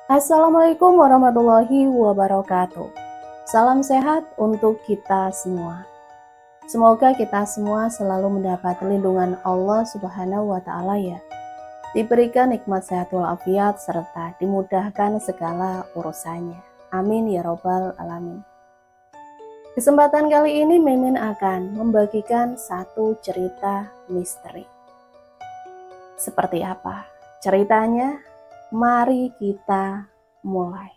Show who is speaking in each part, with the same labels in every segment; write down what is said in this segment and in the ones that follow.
Speaker 1: Assalamualaikum warahmatullahi wabarakatuh. Salam sehat untuk kita semua. Semoga kita semua selalu mendapat lindungan Allah Subhanahu wa Ta'ala ya. Diberikan nikmat sehat walafiat serta dimudahkan segala urusannya. Amin ya Rabbal 'Alamin. Kesempatan kali ini Mimin akan membagikan satu cerita misteri. Seperti apa ceritanya? Mari kita mulai.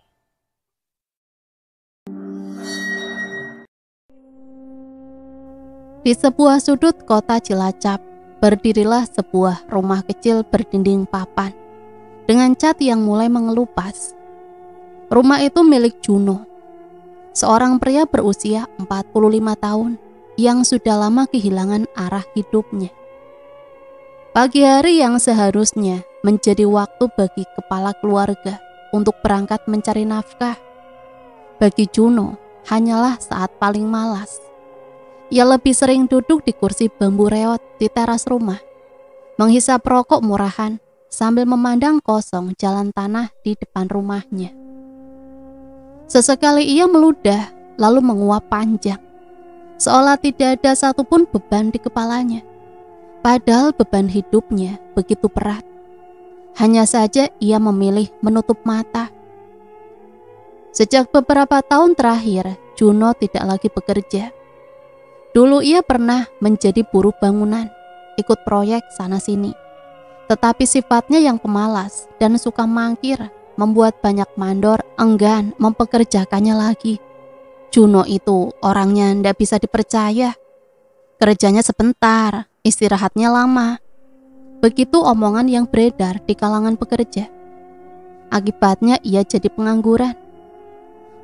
Speaker 2: Di sebuah sudut kota Cilacap, berdirilah sebuah rumah kecil berdinding papan dengan cat yang mulai mengelupas. Rumah itu milik Juno, seorang pria berusia 45 tahun yang sudah lama kehilangan arah hidupnya. Pagi hari yang seharusnya menjadi waktu bagi kepala keluarga untuk berangkat mencari nafkah, bagi Juno hanyalah saat paling malas. Ia lebih sering duduk di kursi bambu reot di teras rumah, menghisap rokok murahan sambil memandang kosong jalan tanah di depan rumahnya. Sesekali ia meludah lalu menguap panjang, seolah tidak ada satupun beban di kepalanya. Padahal beban hidupnya begitu berat. Hanya saja ia memilih menutup mata. Sejak beberapa tahun terakhir, Juno tidak lagi bekerja. Dulu ia pernah menjadi buruh bangunan, ikut proyek sana-sini. Tetapi sifatnya yang pemalas dan suka mangkir membuat banyak mandor enggan mempekerjakannya lagi. Juno itu orangnya tidak bisa dipercaya. Kerjanya sebentar, istirahatnya lama. Begitu omongan yang beredar di kalangan pekerja. Akibatnya ia jadi pengangguran.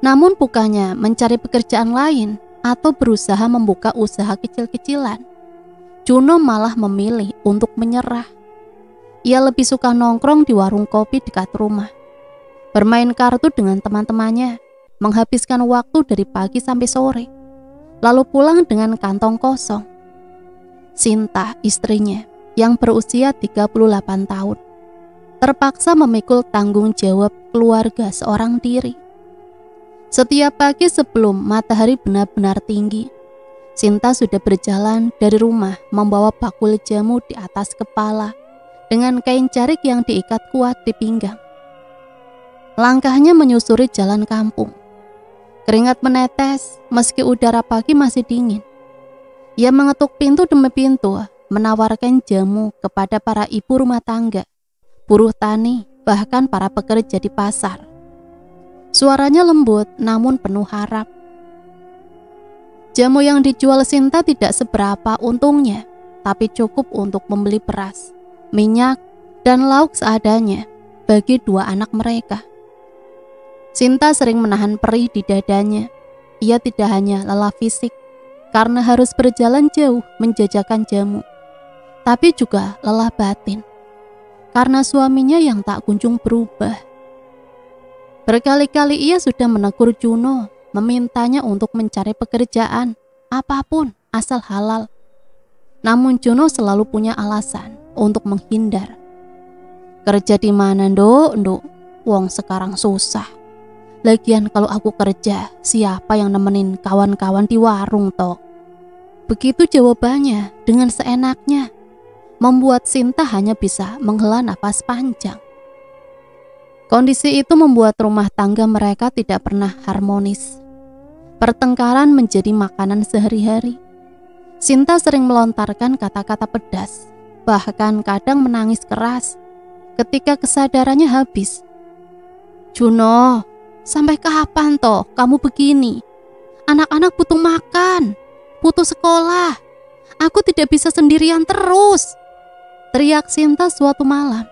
Speaker 2: Namun bukannya mencari pekerjaan lain atau berusaha membuka usaha kecil-kecilan, Juno malah memilih untuk menyerah. Ia lebih suka nongkrong di warung kopi dekat rumah, bermain kartu dengan teman-temannya, menghabiskan waktu dari pagi sampai sore, lalu pulang dengan kantong kosong. Sinta, istrinya, yang berusia 38 tahun, terpaksa memikul tanggung jawab keluarga seorang diri. Setiap pagi sebelum matahari benar-benar tinggi, Sinta sudah berjalan dari rumah membawa bakul jamu di atas kepala dengan kain jarik yang diikat kuat di pinggang. Langkahnya menyusuri jalan kampung. Keringat menetes meski udara pagi masih dingin. Ia mengetuk pintu demi pintu, menawarkan jamu kepada para ibu rumah tangga, buruh tani, bahkan para pekerja di pasar. Suaranya lembut namun penuh harap. Jamu yang dijual Sinta tidak seberapa untungnya, tapi cukup untuk membeli beras, minyak, dan lauk seadanya bagi dua anak mereka. Sinta sering menahan perih di dadanya. Ia tidak hanya lelah fisik karena harus berjalan jauh menjajakan jamu, tapi juga lelah batin karena suaminya yang tak kunjung berubah. Berkali-kali ia sudah menegur Juno, memintanya untuk mencari pekerjaan apapun asal halal. Namun Juno selalu punya alasan untuk menghindar. Kerja di mana, Nduk? Wong sekarang susah. Lagian kalau aku kerja, siapa yang nemenin kawan-kawan di warung toh? Begitu jawabannya dengan seenaknya, membuat Sinta hanya bisa menghela napas panjang. Kondisi itu membuat rumah tangga mereka tidak pernah harmonis. Pertengkaran menjadi makanan sehari-hari. Sinta sering melontarkan kata-kata pedas, bahkan kadang menangis keras ketika kesadarannya habis. Juno, sampai kapan toh kamu begini? Anak-anak butuh makan, butuh sekolah. Aku tidak bisa sendirian terus, teriak Sinta suatu malam.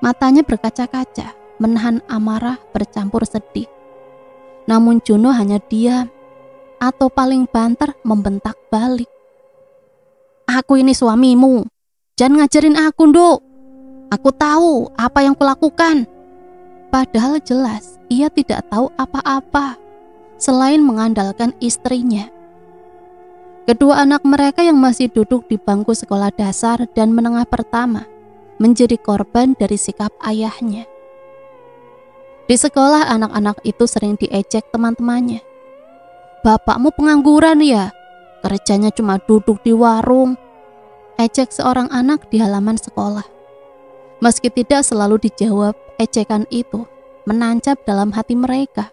Speaker 2: Matanya berkaca-kaca, menahan amarah bercampur sedih. Namun Juno hanya diam, atau paling banter membentak balik. Aku ini suamimu, jangan ngajarin aku, Nduk. Aku tahu apa yang kulakukan. Padahal jelas ia tidak tahu apa-apa selain mengandalkan istrinya. Kedua anak mereka yang masih duduk di bangku sekolah dasar dan menengah pertama menjadi korban dari sikap ayahnya. Di sekolah anak-anak itu sering diejek teman-temannya. "Bapakmu pengangguran ya? Kerjanya cuma duduk di warung." Ejek seorang anak di halaman sekolah. Meski tidak selalu dijawab, ejekan itu menancap dalam hati mereka.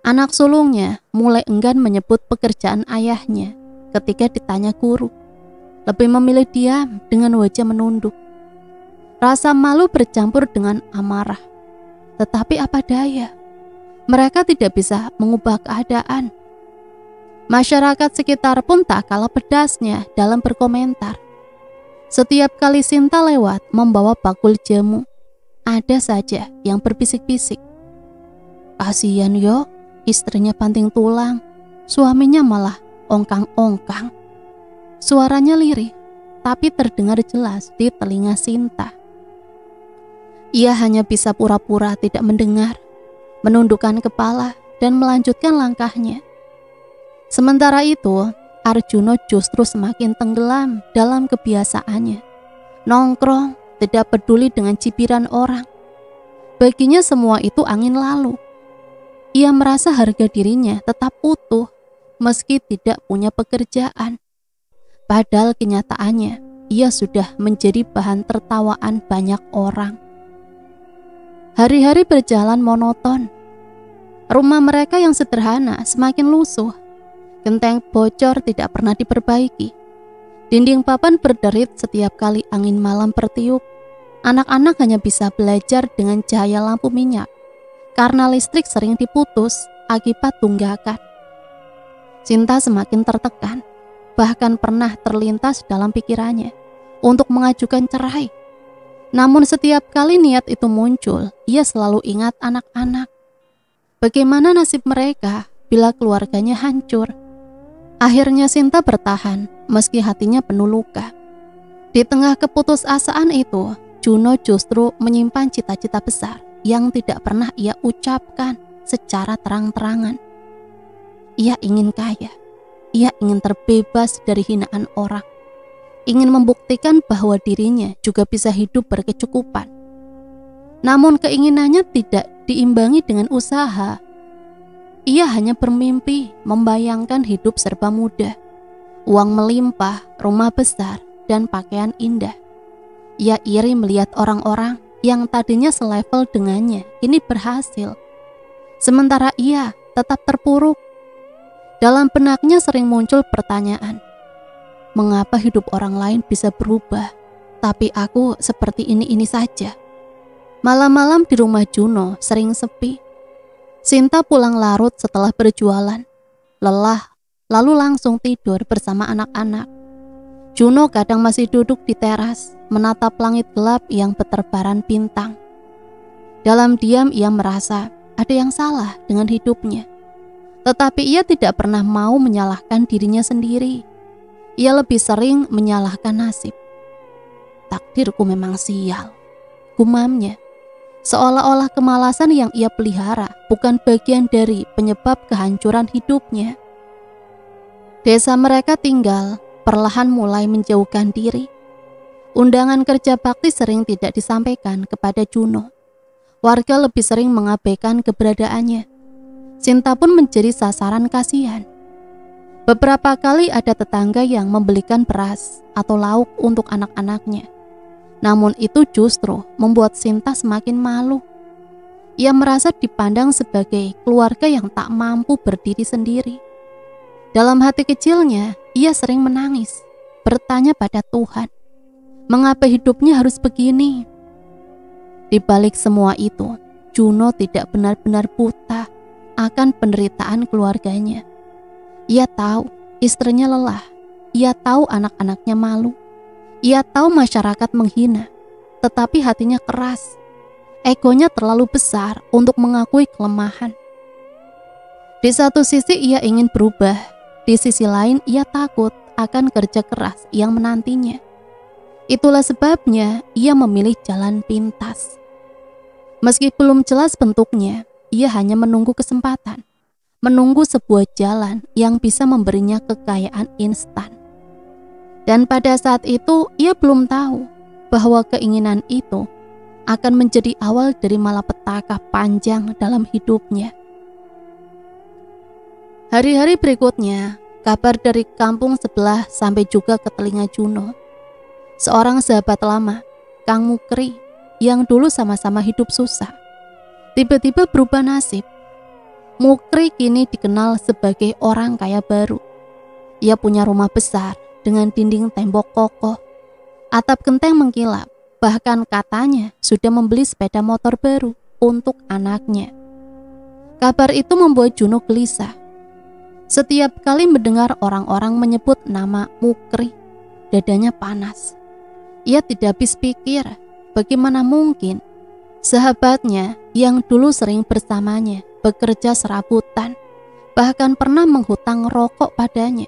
Speaker 2: Anak sulungnya mulai enggan menyebut pekerjaan ayahnya ketika ditanya guru. Lebih memilih diam dengan wajah menunduk. Rasa malu bercampur dengan amarah. Tetapi apa daya, mereka tidak bisa mengubah keadaan. Masyarakat sekitar pun tak kalah pedasnya dalam berkomentar. Setiap kali Sinta lewat membawa bakul jamu, ada saja yang berbisik-bisik. "Kasihan yo, istrinya banting tulang, suaminya malah ongkang-ongkang." Suaranya lirih, tapi terdengar jelas di telinga Sinta. Ia hanya bisa pura-pura tidak mendengar, menundukkan kepala dan melanjutkan langkahnya. Sementara itu, Arjuno justru semakin tenggelam dalam kebiasaannya. Nongkrong, tidak peduli dengan cibiran orang. Baginya semua itu angin lalu. Ia merasa harga dirinya tetap utuh meski tidak punya pekerjaan. Padahal kenyataannya, ia sudah menjadi bahan tertawaan banyak orang. Hari-hari berjalan monoton. Rumah mereka yang sederhana semakin lusuh. Genteng bocor tidak pernah diperbaiki. Dinding papan berderit setiap kali angin malam bertiup. Anak-anak hanya bisa belajar dengan cahaya lampu minyak karena listrik sering diputus akibat tunggakan. Sinta semakin tertekan, bahkan pernah terlintas dalam pikirannya untuk mengajukan cerai. Namun setiap kali niat itu muncul, ia selalu ingat anak-anak. Bagaimana nasib mereka bila keluarganya hancur? Akhirnya Sinta bertahan meski hatinya penuh luka. Di tengah keputusasaan itu, Juno justru menyimpan cita-cita besar yang tidak pernah ia ucapkan secara terang-terangan. Ia ingin kaya, ia ingin terbebas dari hinaan orang, ingin membuktikan bahwa dirinya juga bisa hidup berkecukupan. Namun keinginannya tidak diimbangi dengan usaha. Ia hanya bermimpi membayangkan hidup serba mudah, uang melimpah, rumah besar, dan pakaian indah. Ia iri melihat orang-orang yang tadinya selevel dengannya ini berhasil. Sementara ia tetap terpuruk. Dalam benaknya sering muncul pertanyaan, mengapa hidup orang lain bisa berubah, tapi aku seperti ini saja? Malam-malam di rumah Juno sering sepi. Sinta pulang larut setelah berjualan, lelah, lalu langsung tidur bersama anak-anak. Juno kadang masih duduk di teras, menatap langit gelap yang berterbaran bintang. Dalam diam ia merasa ada yang salah dengan hidupnya. Tetapi ia tidak pernah mau menyalahkan dirinya sendiri. Ia lebih sering menyalahkan nasib. Takdirku memang sial, gumamnya. Seolah-olah kemalasan yang ia pelihara bukan bagian dari penyebab kehancuran hidupnya. Desa mereka tinggal perlahan mulai menjauhkan diri. Undangan kerja bakti sering tidak disampaikan kepada Juno. Warga lebih sering mengabaikan keberadaannya. Sinta pun menjadi sasaran kasihan. Beberapa kali ada tetangga yang membelikan beras atau lauk untuk anak-anaknya. Namun itu justru membuat Sinta semakin malu. Ia merasa dipandang sebagai keluarga yang tak mampu berdiri sendiri. Dalam hati kecilnya, ia sering menangis, bertanya pada Tuhan, mengapa hidupnya harus begini? Di balik semua itu, Juno tidak benar-benar buta akan penderitaan keluarganya. Ia tahu istrinya lelah, ia tahu anak-anaknya malu. Ia tahu masyarakat menghina, tetapi hatinya keras. Egonya terlalu besar untuk mengakui kelemahan. Di satu sisi ia ingin berubah, di sisi lain ia takut akan kerja keras yang menantinya. Itulah sebabnya ia memilih jalan pintas. Meski belum jelas bentuknya, ia hanya menunggu kesempatan, menunggu sebuah jalan yang bisa memberinya kekayaan instan. Dan pada saat itu ia belum tahu bahwa keinginan itu akan menjadi awal dari malapetaka panjang dalam hidupnya. Hari-hari berikutnya, kabar dari kampung sebelah sampai juga ke telinga Juno. Seorang sahabat lama, Kang Mukri, yang dulu sama-sama hidup susah, tiba-tiba berubah nasib. Mukri kini dikenal sebagai orang kaya baru. Ia punya rumah besar dengan dinding tembok kokoh, atap genteng mengkilap, bahkan katanya sudah membeli sepeda motor baru untuk anaknya. Kabar itu membuat Juno gelisah. Setiap kali mendengar orang-orang menyebut nama Mukri, dadanya panas. Ia tidak habis pikir, bagaimana mungkin sahabatnya yang dulu sering bersamanya bekerja serabutan, bahkan pernah menghutang rokok padanya,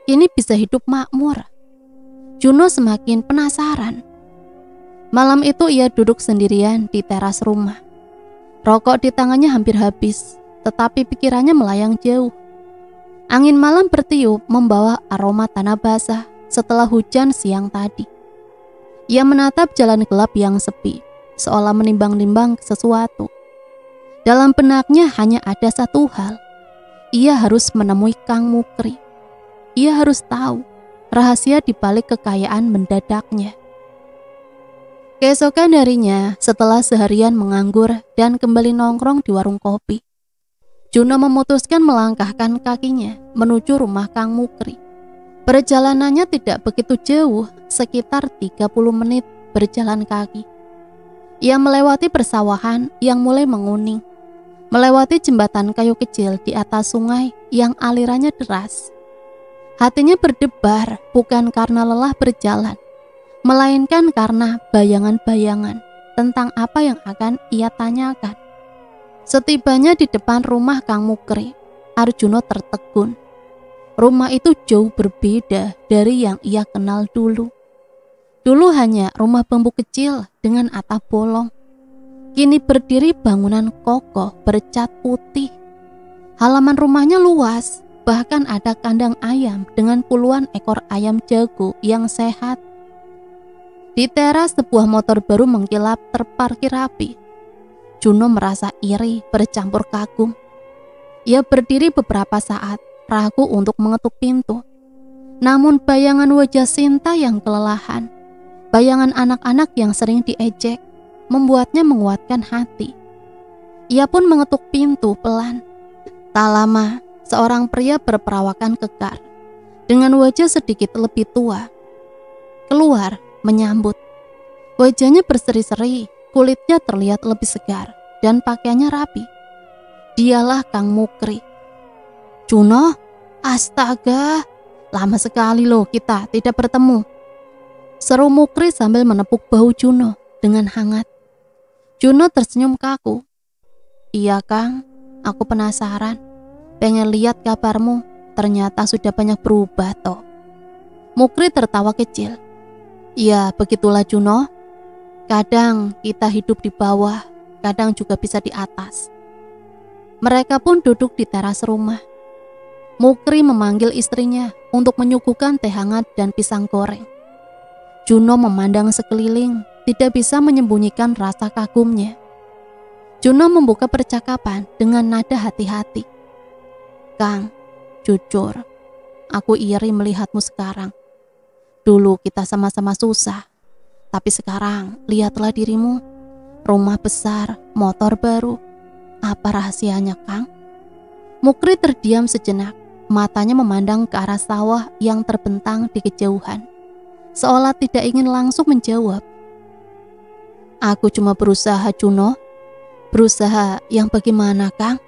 Speaker 2: kini bisa hidup makmur. Juno semakin penasaran. Malam itu ia duduk sendirian di teras rumah. Rokok di tangannya hampir habis, tetapi pikirannya melayang jauh. Angin malam bertiup membawa aroma tanah basah setelah hujan siang tadi. Ia menatap jalan gelap yang sepi, seolah menimbang-nimbang sesuatu. Dalam benaknya hanya ada satu hal. Ia harus menemui Kang Mukri. Ia harus tahu rahasia di balik kekayaan mendadaknya. Keesokan harinya, setelah seharian menganggur dan kembali nongkrong di warung kopi, Juno memutuskan melangkahkan kakinya menuju rumah Kang Mukri. Perjalanannya tidak begitu jauh, sekitar 30 menit berjalan kaki. Ia melewati persawahan yang mulai menguning, melewati jembatan kayu kecil di atas sungai yang alirannya deras. Hatinya berdebar bukan karena lelah berjalan, melainkan karena bayangan-bayangan tentang apa yang akan ia tanyakan. Setibanya di depan rumah Kang Mukri, Arjuno tertegun. Rumah itu jauh berbeda dari yang ia kenal dulu. Dulu hanya rumah bambu kecil dengan atap bolong. Kini berdiri bangunan kokoh bercat putih. Halaman rumahnya luas, bahkan ada kandang ayam dengan puluhan ekor ayam jago yang sehat. Di teras sebuah motor baru mengkilap terparkir rapi. Juno merasa iri bercampur kagum. Ia berdiri beberapa saat, ragu untuk mengetuk pintu. Namun bayangan wajah Sinta yang kelelahan, bayangan anak-anak yang sering diejek, membuatnya menguatkan hati. Ia pun mengetuk pintu pelan. Tak lama, seorang pria berperawakan kekar, dengan wajah sedikit lebih tua, keluar menyambut. Wajahnya berseri-seri, kulitnya terlihat lebih segar, dan pakaiannya rapi. Dialah Kang Mukri. Juno, astaga, lama sekali loh kita tidak bertemu, seru Mukri sambil menepuk bahu Juno dengan hangat. Juno tersenyum kaku. Iya Kang, aku penasaran, pengen lihat kabarmu, ternyata sudah banyak berubah toh. Mukri tertawa kecil. Ya begitulah Juno, kadang kita hidup di bawah, kadang juga bisa di atas. Mereka pun duduk di teras rumah. Mukri memanggil istrinya untuk menyuguhkan teh hangat dan pisang goreng. Juno memandang sekeliling, tidak bisa menyembunyikan rasa kagumnya. Juno membuka percakapan dengan nada hati-hati. Kang, jujur, aku iri melihatmu sekarang. Dulu kita sama-sama susah, tapi sekarang lihatlah dirimu, rumah besar, motor baru. Apa rahasianya, Kang? Mukri terdiam sejenak, matanya memandang ke arah sawah yang terbentang di kejauhan, seolah tidak ingin langsung menjawab. Aku cuma berusaha, Juno. Berusaha yang bagaimana, Kang?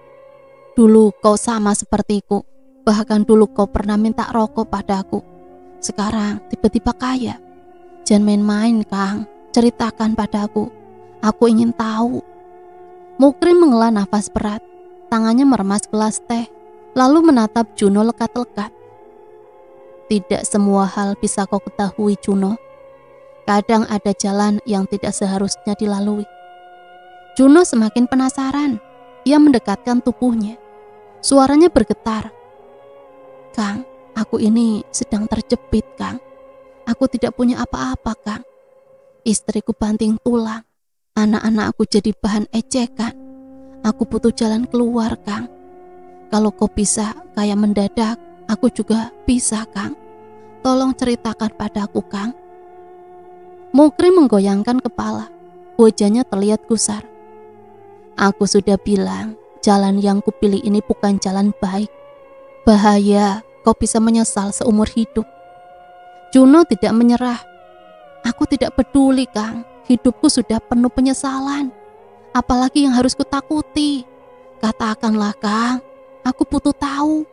Speaker 2: Dulu kau sama sepertiku, bahkan dulu kau pernah minta rokok padaku. Sekarang tiba-tiba kaya. Jangan main-main, Kang. Ceritakan padaku. Aku ingin tahu. Mukri menghela nafas berat. Tangannya meremas gelas teh, lalu menatap Juno lekat-lekat. Tidak semua hal bisa kau ketahui, Juno. Kadang ada jalan yang tidak seharusnya dilalui. Juno semakin penasaran. Ia mendekatkan tubuhnya. Suaranya bergetar. Kang, aku ini sedang terjepit, Kang. Aku tidak punya apa-apa, Kang. Istriku banting tulang. Anak-anakku jadi bahan ejekan. Aku butuh jalan keluar, Kang. Kalau kau bisa kayak mendadak, aku juga bisa, Kang. Tolong ceritakan padaku, Kang. Mukri menggoyangkan kepala. Wajahnya terlihat gusar. Aku sudah bilang, jalan yang kupilih ini bukan jalan baik. Bahaya, kau bisa menyesal seumur hidup. Juno tidak menyerah. Aku tidak peduli, Kang. Hidupku sudah penuh penyesalan. Apalagi yang harus kutakuti. Katakanlah, Kang. Aku butuh tahu.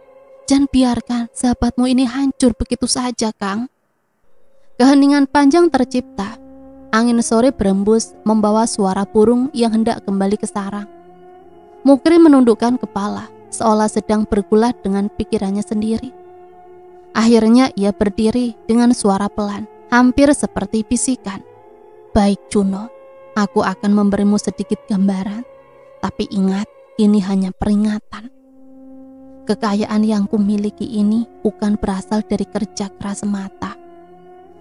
Speaker 2: Jangan biarkan sahabatmu ini hancur begitu saja, Kang. Keheningan panjang tercipta. Angin sore berembus membawa suara burung yang hendak kembali ke sarang. Mukri menundukkan kepala, seolah sedang bergulat dengan pikirannya sendiri. Akhirnya ia berdiri dengan suara pelan, hampir seperti bisikan. Baik Juno, aku akan memberimu sedikit gambaran, tapi ingat, ini hanya peringatan. Kekayaan yang kumiliki ini bukan berasal dari kerja keras semata.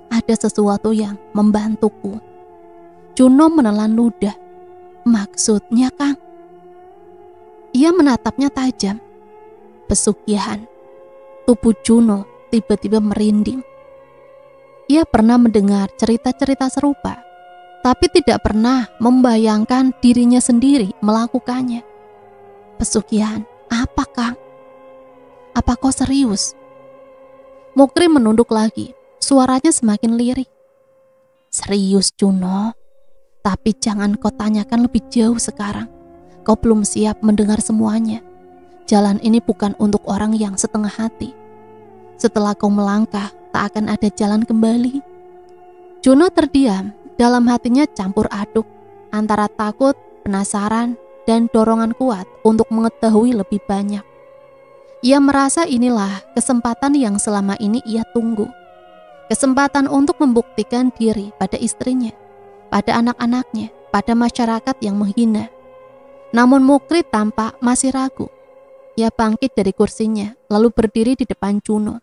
Speaker 2: Ada sesuatu yang membantuku. Juno menelan ludah. Maksudnya, Kang? Ia menatapnya tajam. Pesugihan. Tubuh Juno tiba-tiba merinding. Ia pernah mendengar cerita-cerita serupa, tapi tidak pernah membayangkan dirinya sendiri melakukannya. Pesugihan, apa, Kang? Apa kau serius? Mukri menunduk lagi, suaranya semakin lirih. Serius, Juno, tapi jangan kau tanyakan lebih jauh sekarang. Kau belum siap mendengar semuanya. Jalan ini bukan untuk orang yang setengah hati. Setelah kau melangkah, tak akan ada jalan kembali. Juno terdiam, dalam hatinya campur aduk antara takut, penasaran, dan dorongan kuat untuk mengetahui lebih banyak. Ia merasa inilah kesempatan yang selama ini ia tunggu. Kesempatan untuk membuktikan diri pada istrinya, pada anak-anaknya, pada masyarakat yang menghina. Namun Mukri tampak masih ragu. Ia bangkit dari kursinya, lalu berdiri di depan Juno.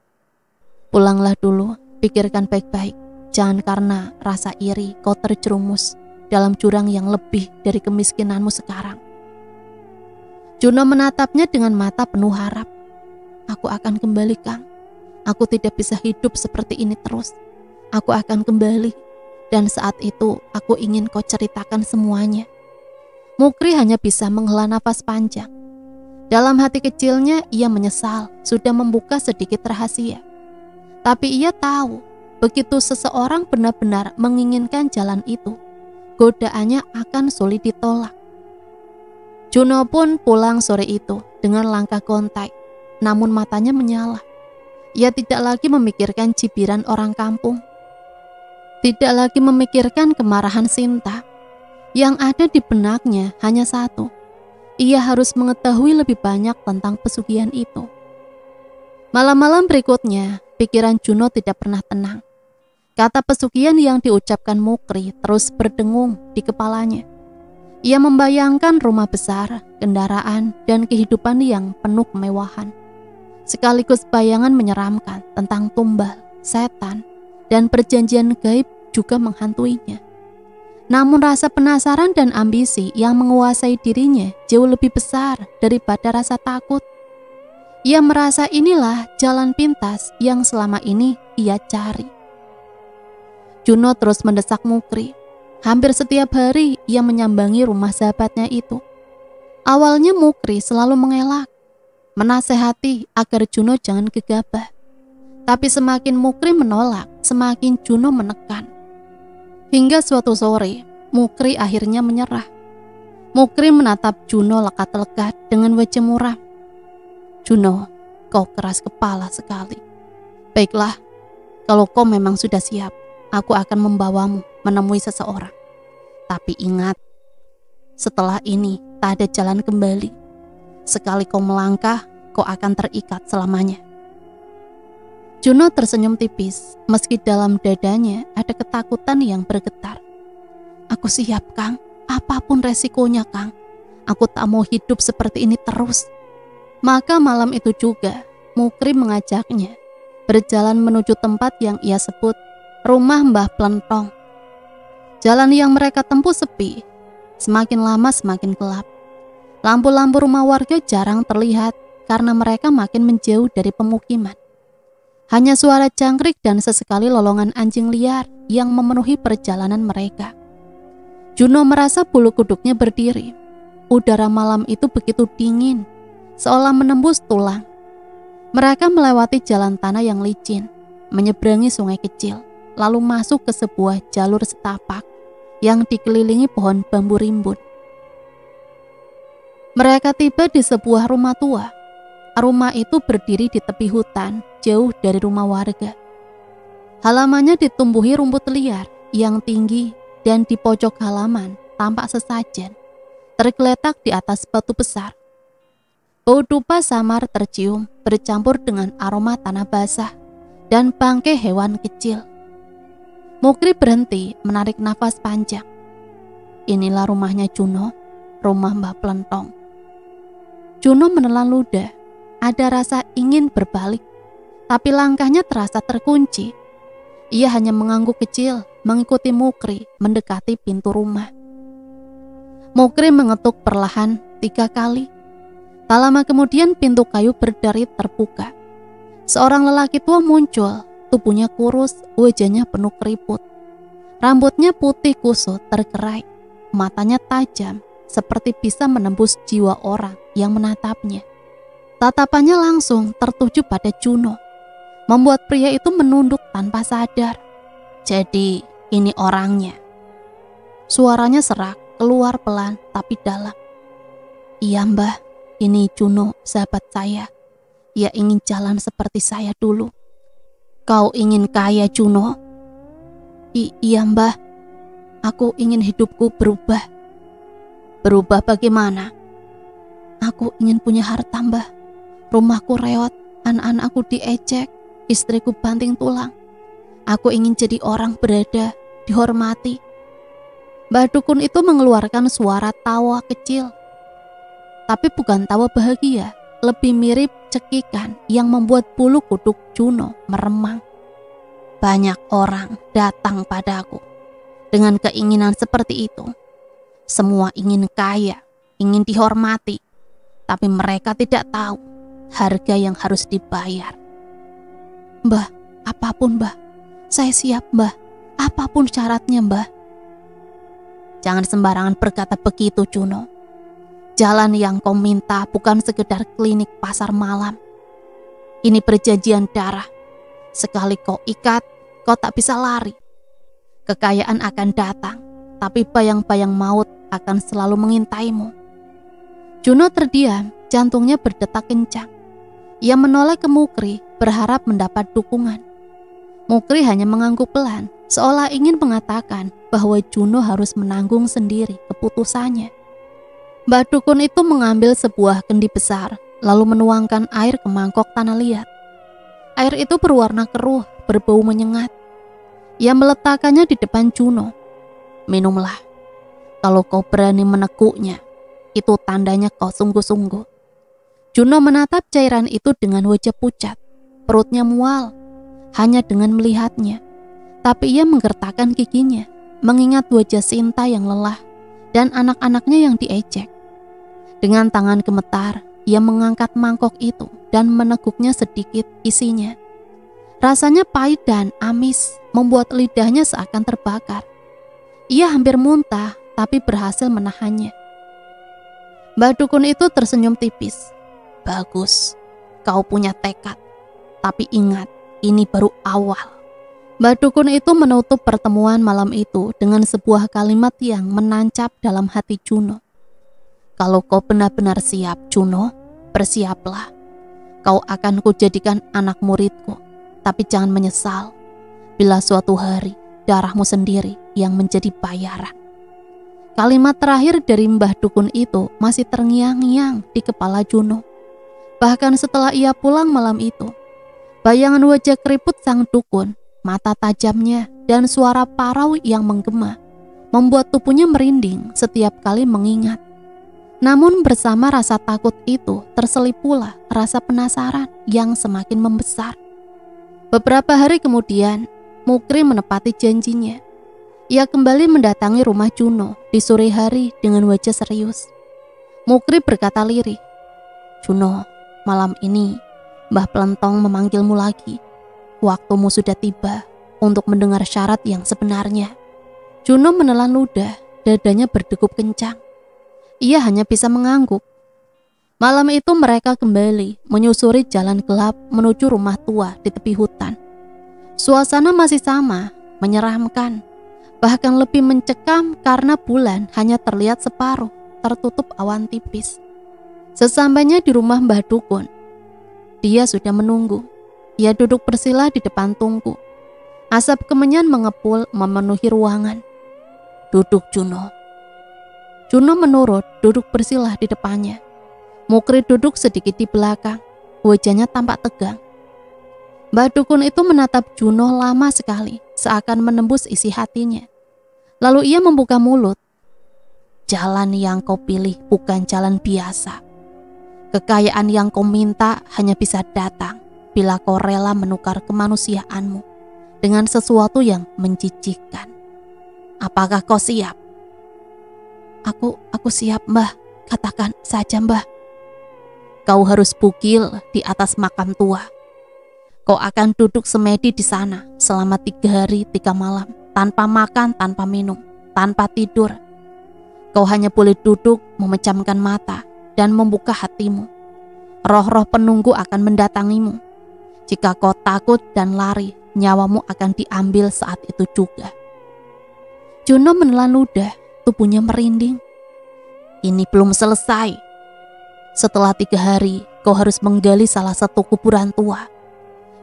Speaker 2: Pulanglah dulu, pikirkan baik-baik. Jangan karena rasa iri kau terjerumus dalam jurang yang lebih dari kemiskinanmu sekarang. Juno menatapnya dengan mata penuh harap. Aku akan kembali, Kang. Aku tidak bisa hidup seperti ini terus. Aku akan kembali. Dan saat itu aku ingin kau ceritakan semuanya. Mukri hanya bisa menghela nafas panjang. Dalam hati kecilnya ia menyesal sudah membuka sedikit rahasia. Tapi ia tahu, begitu seseorang benar-benar menginginkan jalan itu, godaannya akan sulit ditolak. Juno pun pulang sore itu dengan langkah gontai. Namun matanya menyala. Ia tidak lagi memikirkan cibiran orang kampung. Tidak lagi memikirkan kemarahan Sinta. Yang ada di benaknya hanya satu. Ia harus mengetahui lebih banyak tentang pesugihan itu. Malam-malam berikutnya, pikiran Juno tidak pernah tenang. Kata pesugihan yang diucapkan Mukri terus berdengung di kepalanya. Ia membayangkan rumah besar, kendaraan, dan kehidupan yang penuh kemewahan. Sekaligus bayangan menyeramkan tentang tumbal, setan, dan perjanjian gaib juga menghantuinya. Namun rasa penasaran dan ambisi yang menguasai dirinya jauh lebih besar daripada rasa takut. Ia merasa inilah jalan pintas yang selama ini ia cari. Juno terus mendesak Mukri. Hampir setiap hari ia menyambangi rumah sahabatnya itu. Awalnya Mukri selalu mengelak, menasehati agar Juno jangan gegabah. Tapi semakin Mukri menolak, semakin Juno menekan. Hingga suatu sore, Mukri akhirnya menyerah. Mukri menatap Juno lekat-lekat dengan wajah muram. Juno, kau keras kepala sekali. Baiklah, kalau kau memang sudah siap, aku akan membawamu menemui seseorang. Tapi ingat, setelah ini tak ada jalan kembali. Sekali kau melangkah, kau akan terikat selamanya. Juno tersenyum tipis, meski dalam dadanya ada ketakutan yang bergetar. Aku siap, Kang. Apapun resikonya, Kang. Aku tak mau hidup seperti ini terus. Maka malam itu juga, Mukri mengajaknya berjalan menuju tempat yang ia sebut rumah Mbah Plentong. Jalan yang mereka tempuh sepi, Semakin lama semakin gelap. Lampu-lampu rumah warga jarang terlihat karena mereka makin menjauh dari pemukiman. Hanya suara jangkrik dan sesekali lolongan anjing liar yang memenuhi perjalanan mereka. Juno merasa bulu kuduknya berdiri. Udara malam itu begitu dingin, seolah menembus tulang. Mereka melewati jalan tanah yang licin, menyeberangi sungai kecil, lalu masuk ke sebuah jalur setapak yang dikelilingi pohon bambu rimbun. Mereka tiba di sebuah rumah tua. Rumah itu berdiri di tepi hutan, jauh dari rumah warga. Halamannya ditumbuhi rumput liar yang tinggi dan di pojok halaman tampak sesajen tergeletak di atas batu besar. Bau dupa samar tercium bercampur dengan aroma tanah basah dan bangkai hewan kecil. Mukri berhenti menarik nafas panjang. Inilah rumahnya Juno, rumah Mbah Plentong. Juno menelan ludah. Ada rasa ingin berbalik, tapi langkahnya terasa terkunci. Ia hanya mengangguk kecil, mengikuti Mukri mendekati pintu rumah. Mukri mengetuk perlahan 3 kali. Tak lama kemudian pintu kayu berderi terbuka. Seorang lelaki tua muncul, tubuhnya kurus, wajahnya penuh keriput. Rambutnya putih kusut tergerai, matanya tajam, seperti bisa menembus jiwa orang yang menatapnya. Tatapannya langsung tertuju pada Juno, membuat pria itu menunduk tanpa sadar. Jadi ini orangnya. Suaranya serak, keluar pelan tapi dalam. Iya Mbah, ini Juno, sahabat saya. Ia ingin jalan seperti saya dulu. Kau ingin kaya, Juno? Iya Mbah, aku ingin hidupku berubah. Berubah bagaimana? Aku ingin punya harta Mbah. Rumahku reot, anak-anakku diejek, istriku banting tulang. Aku ingin jadi orang berada, dihormati. Mbah Dukun itu mengeluarkan suara tawa kecil. Tapi bukan tawa bahagia, lebih mirip cekikan yang membuat bulu kuduk Juno meremang. Banyak orang datang padaku dengan keinginan seperti itu. Semua ingin kaya, ingin dihormati, tapi mereka tidak tahu harga yang harus dibayar. Mbah, apapun Mbah, saya siap Mbah, apapun syaratnya Mbah. Jangan sembarangan berkata begitu Juno. Jalan yang kau minta bukan sekedar klinik pasar malam. Ini perjanjian darah. Sekali kau ikat, kau tak bisa lari. Kekayaan akan datang, tapi bayang-bayang maut akan selalu mengintaimu. Juno terdiam, jantungnya berdetak kencang. Ia menoleh ke Mukri, berharap mendapat dukungan. Mukri hanya mengangguk pelan, seolah ingin mengatakan bahwa Juno harus menanggung sendiri keputusannya. Mbah Dukun itu mengambil sebuah kendi besar, lalu menuangkan air ke mangkok tanah liat. Air itu berwarna keruh, berbau menyengat. Ia meletakkannya di depan Juno. Minumlah. Kalau kau berani meneguknya, itu tandanya kau sungguh-sungguh. Juno menatap cairan itu dengan wajah pucat. Perutnya mual, hanya dengan melihatnya. Tapi ia menggertakkan giginya, mengingat wajah Sinta yang lelah dan anak-anaknya yang diejek. Dengan tangan gemetar, ia mengangkat mangkok itu dan meneguknya sedikit isinya. Rasanya pahit dan amis, membuat lidahnya seakan terbakar. Ia hampir muntah, tapi berhasil menahannya. Mbah Dukun itu tersenyum tipis. Bagus, kau punya tekad. Tapi ingat, ini baru awal. Mbah Dukun itu menutup pertemuan malam itu dengan sebuah kalimat yang menancap dalam hati Juno. Kalau kau benar-benar siap, Juno, bersiaplah. Kau akan kujadikan anak muridku, tapi jangan menyesal bila suatu hari darahmu sendiri yang menjadi bayaran. Kalimat terakhir dari Mbah Dukun itu masih terngiang-ngiang di kepala Juno. Bahkan setelah ia pulang malam itu, bayangan wajah keriput sang dukun, mata tajamnya, dan suara parau yang menggema membuat tubuhnya merinding setiap kali mengingat. Namun bersama rasa takut itu terselip pula rasa penasaran yang semakin membesar. Beberapa hari kemudian, Mukri menepati janjinya. Ia kembali mendatangi rumah Juno di sore hari dengan wajah serius. Mukri berkata lirih, "Juno, malam ini Mbah Pelentong memanggilmu lagi. Waktumu sudah tiba untuk mendengar syarat yang sebenarnya." Juno menelan ludah, dadanya berdegup kencang. Ia hanya bisa mengangguk. Malam itu mereka kembali menyusuri jalan gelap menuju rumah tua di tepi hutan. Suasana masih sama, menyeramkan, bahkan lebih mencekam karena bulan hanya terlihat separuh, tertutup awan tipis. Sesampainya di rumah Mbah Dukun, dia sudah menunggu. Ia duduk bersila di depan tungku. Asap kemenyan mengepul memenuhi ruangan. "Duduk, Juno." Juno menurut, duduk bersila di depannya. Mukri duduk sedikit di belakang, wajahnya tampak tegang. Mbah Dukun itu menatap Juno lama sekali, seakan menembus isi hatinya. Lalu ia membuka mulut. "Jalan yang kau pilih bukan jalan biasa. Kekayaan yang kau minta hanya bisa datang bila kau rela menukar kemanusiaanmu dengan sesuatu yang menjijikkan. Apakah kau siap?" Aku siap, Mbah. Katakan saja, Mbah." "Kau harus bugil di atas makam tua. Kau akan duduk semedi di sana selama 3 hari 3 malam, tanpa makan, tanpa minum, tanpa tidur. Kau hanya boleh duduk, memejamkan mata, dan membuka hatimu. Roh-roh penunggu akan mendatangimu. Jika kau takut dan lari, nyawamu akan diambil saat itu juga." Juno menelan ludah, tubuhnya merinding. "Ini belum selesai. Setelah 3 hari, kau harus menggali salah satu kuburan tua.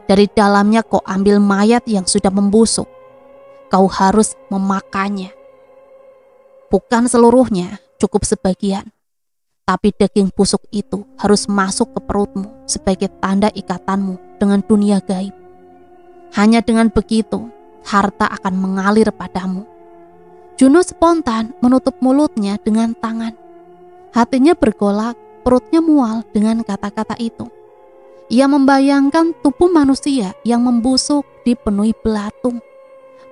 Speaker 2: Dari dalamnya kau ambil mayat yang sudah membusuk. Kau harus memakannya. Bukan seluruhnya, cukup sebagian. Tapi daging busuk itu harus masuk ke perutmu sebagai tanda ikatanmu dengan dunia gaib. Hanya dengan begitu, harta akan mengalir padamu." Juno spontan menutup mulutnya dengan tangan. Hatinya bergolak, perutnya mual dengan kata-kata itu. Ia membayangkan tubuh manusia yang membusuk dipenuhi belatung.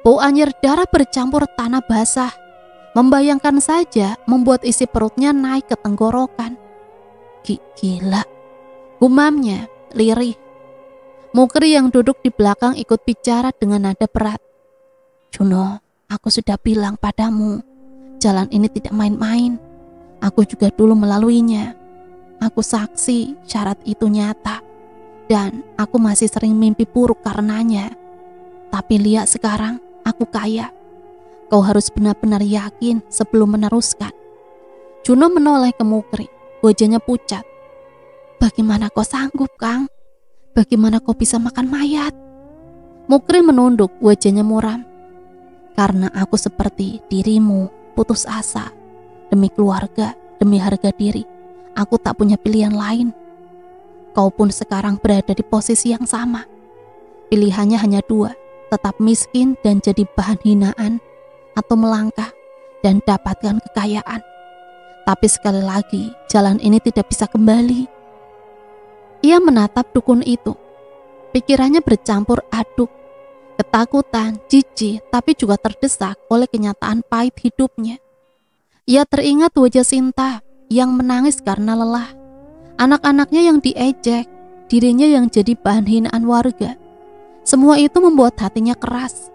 Speaker 2: Bau anyir darah bercampur tanah basah. Membayangkan saja membuat isi perutnya naik ke tenggorokan. Gila, gumamnya lirih. Mukri yang duduk di belakang ikut bicara dengan nada berat. "Juno, aku sudah bilang padamu, jalan ini tidak main-main. Aku juga dulu melaluinya. Aku saksi syarat itu nyata. Dan aku masih sering mimpi buruk karenanya. Tapi lihat sekarang, aku kaya. Kau harus benar-benar yakin sebelum meneruskan." Juno menoleh ke Mukri, wajahnya pucat. "Bagaimana kau sanggup, Kang? Bagaimana kau bisa makan mayat?" Mukri menunduk, wajahnya muram. "Karena aku seperti dirimu, putus asa. Demi keluarga, demi harga diri, aku tak punya pilihan lain. Kau pun sekarang berada di posisi yang sama. Pilihannya hanya 2, tetap miskin dan jadi bahan hinaan, atau melangkah dan dapatkan kekayaan. Tapi sekali lagi, jalan ini tidak bisa kembali." Ia menatap dukun itu. Pikirannya bercampur aduk. Ketakutan, jijik, tapi juga terdesak oleh kenyataan pahit hidupnya. Ia teringat wajah Sinta yang menangis karena lelah. Anak-anaknya yang diejek, dirinya yang jadi bahan hinaan warga. Semua itu membuat hatinya keras.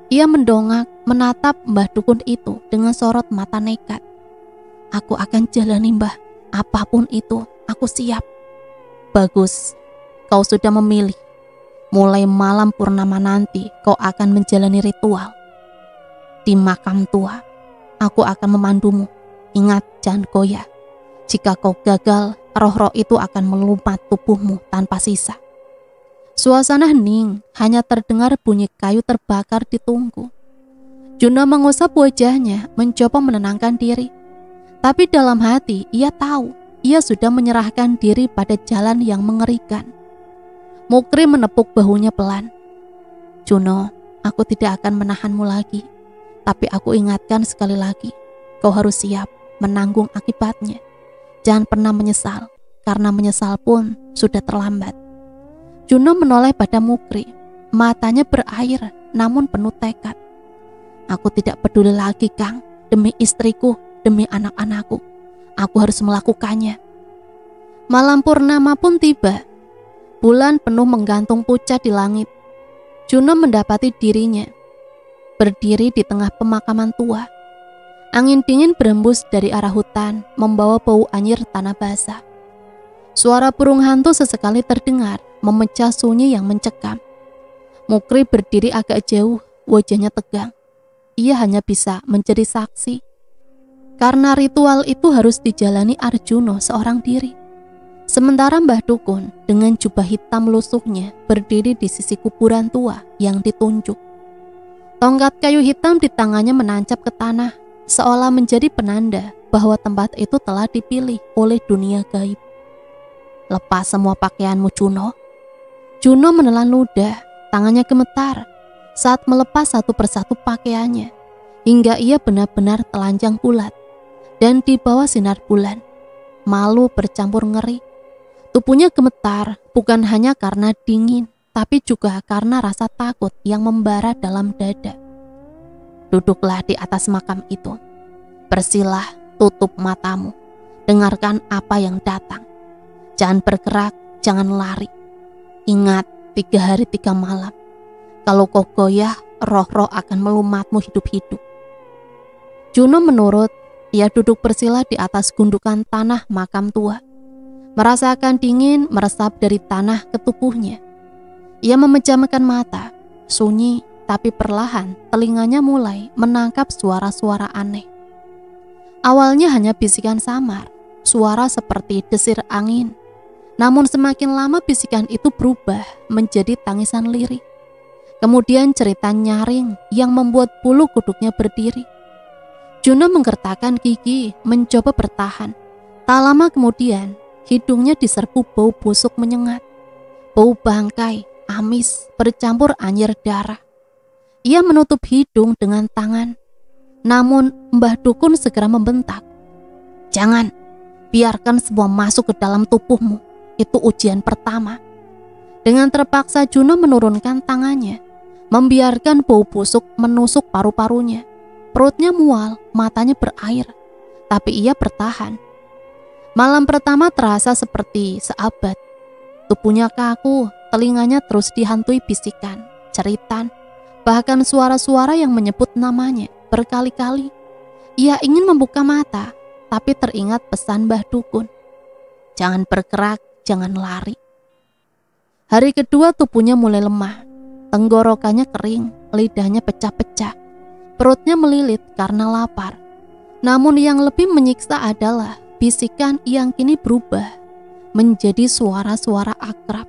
Speaker 2: Ia mendongak, menatap Mbah Dukun itu dengan sorot mata nekat. "Aku akan jalani, Mbah. Apapun itu, aku siap." "Bagus, kau sudah memilih. Mulai malam purnama nanti, kau akan menjalani ritual. Di makam tua, aku akan memandumu. Ingat, jangan goyah. Jika kau gagal, roh-roh itu akan melumpat tubuhmu tanpa sisa." Suasana hening, hanya terdengar bunyi kayu terbakar di tungku. Juno mengusap wajahnya, mencoba menenangkan diri. Tapi dalam hati, ia tahu, ia sudah menyerahkan diri pada jalan yang mengerikan. Mukri menepuk bahunya pelan. "Juno, aku tidak akan menahanmu lagi. Tapi aku ingatkan sekali lagi, kau harus siap menanggung akibatnya. Jangan pernah menyesal, karena menyesal pun sudah terlambat." Juno menoleh pada Mukri. Matanya berair, namun penuh tekad. Aku tidak peduli lagi, Kang. Demi istriku, demi anak-anakku, aku harus melakukannya. Malam purnama pun tiba. Bulan penuh menggantung pucat di langit. Juno mendapati dirinya berdiri di tengah pemakaman tua. Angin dingin berembus dari arah hutan, membawa bau anyir tanah basah. Suara burung hantu sesekali terdengar, memecah sunyi yang mencekam. Mukri berdiri agak jauh, wajahnya tegang. Ia hanya bisa menjadi saksi. Karena ritual itu harus dijalani Arjuno seorang diri. Sementara Mbah Dukun dengan jubah hitam lusuhnya berdiri di sisi kuburan tua yang ditunjuk. Tongkat kayu hitam di tangannya menancap ke tanah, seolah menjadi penanda bahwa tempat itu telah dipilih oleh dunia gaib. Lepas semua pakaianmu, Juno. Juno menelan ludah, tangannya gemetar saat melepas satu persatu pakaiannya, hingga ia benar-benar telanjang bulat dan di bawah sinar bulan. Malu bercampur ngeri. Tubuhnya gemetar bukan hanya karena dingin, tapi juga karena rasa takut yang membara dalam dada. Duduklah di atas makam itu. Bersilah, tutup matamu. Dengarkan apa yang datang. Jangan bergerak, jangan lari. Ingat, 3 hari 3 malam. Kalau kau goyah, roh-roh akan melumatmu hidup-hidup. Juno menurut. Ia duduk bersila di atas gundukan tanah makam tua. Merasakan dingin meresap dari tanah ke tubuhnya. Ia memejamkan mata. Sunyi, tapi perlahan telinganya mulai menangkap suara-suara aneh. Awalnya hanya bisikan samar, suara seperti desir angin. Namun semakin lama bisikan itu berubah menjadi tangisan lirih. Kemudian cerita nyaring yang membuat bulu kuduknya berdiri. Juno menggertakkan gigi, mencoba bertahan. Tak lama kemudian, hidungnya diserbu bau busuk menyengat. Bau bangkai, amis, bercampur anyir darah. Ia menutup hidung dengan tangan. Namun Mbah Dukun segera membentak. Jangan, biarkan semua masuk ke dalam tubuhmu. Itu ujian pertama. Dengan terpaksa Juno menurunkan tangannya, membiarkan bau busuk menusuk paru-parunya. Perutnya mual, matanya berair, tapi ia bertahan. Malam pertama terasa seperti seabad. Tubuhnya kaku, telinganya terus dihantui bisikan, ceritan, bahkan suara-suara yang menyebut namanya berkali-kali. Ia ingin membuka mata, tapi teringat pesan Mbah Dukun. Jangan bergerak, jangan lari. Hari kedua tubuhnya mulai lemah. Tenggorokannya kering, lidahnya pecah-pecah, perutnya melilit karena lapar. Namun yang lebih menyiksa adalah bisikan yang kini berubah menjadi suara-suara akrab.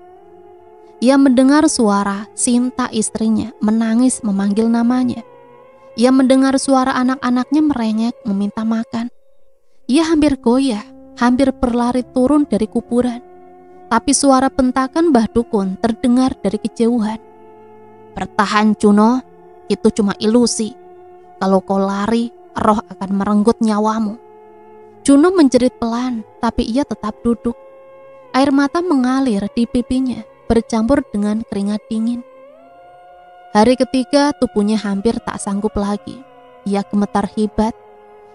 Speaker 2: Ia mendengar suara Sinta istrinya menangis memanggil namanya. Ia mendengar suara anak-anaknya merengek meminta makan. Ia hampir goyah, hampir berlari turun dari kuburan. Tapi suara bentakan Mbah Dukun terdengar dari kejauhan. Bertahan, Juno, itu cuma ilusi. Kalau kau lari, roh akan merenggut nyawamu. Juno menjerit pelan, tapi ia tetap duduk. Air mata mengalir di pipinya, bercampur dengan keringat dingin. Hari ketiga tubuhnya hampir tak sanggup lagi. Ia gemetar hebat,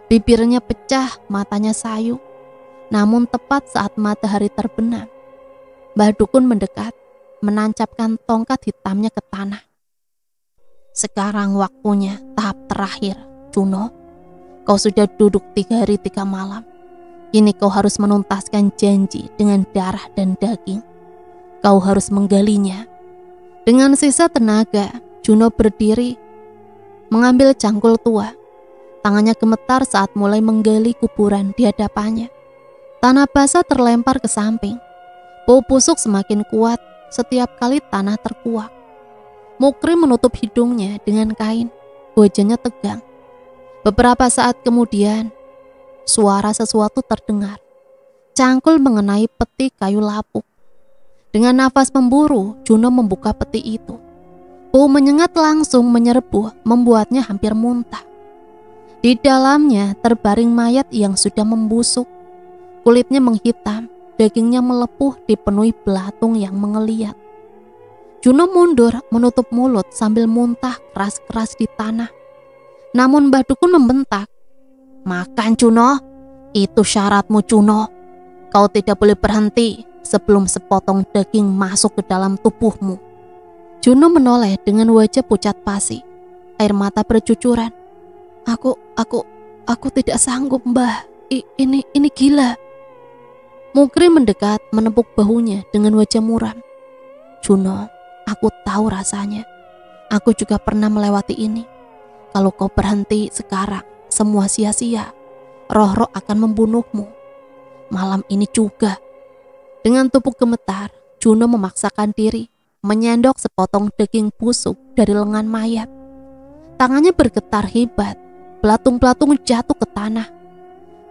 Speaker 2: bibirnya pecah, matanya sayu. Namun tepat saat matahari terbenam, Mbah Dukun mendekat, menancapkan tongkat hitamnya ke tanah. Sekarang waktunya tahap terakhir, Juno. Kau sudah duduk 3 hari 3 malam. Kini kau harus menuntaskan janji dengan darah dan daging. Kau harus menggalinya. Dengan sisa tenaga, Juno berdiri, mengambil cangkul tua. Tangannya gemetar saat mulai menggali kuburan di hadapannya. Tanah basah terlempar ke samping. Bau busuk semakin kuat setiap kali tanah terkuak. Mukri menutup hidungnya dengan kain, wajahnya tegang. Beberapa saat kemudian, suara sesuatu terdengar. Cangkul mengenai peti kayu lapuk. Dengan nafas memburu, Juno membuka peti itu. Bau menyengat langsung menyerbu, membuatnya hampir muntah. Di dalamnya terbaring mayat yang sudah membusuk. Kulitnya menghitam, dagingnya melepuh dipenuhi belatung yang mengeliat. Juno mundur menutup mulut sambil muntah keras-keras di tanah. Namun Mbah Dukun membentak, "Makan Juno, itu syaratmu Juno. Kau tidak boleh berhenti sebelum sepotong daging masuk ke dalam tubuhmu." Juno menoleh dengan wajah pucat pasi, air mata bercucuran. Aku tidak sanggup, Mbah. Ini gila." Mukri mendekat menepuk bahunya dengan wajah muram. "Juno, aku tahu rasanya. Aku juga pernah melewati ini. Kalau kau berhenti sekarang, semua sia-sia. Roh-roh akan membunuhmu. Malam ini juga." Dengan tubuh gemetar, Juno memaksakan diri menyendok sepotong daging busuk dari lengan mayat. Tangannya bergetar hebat, belatung-belatung jatuh ke tanah.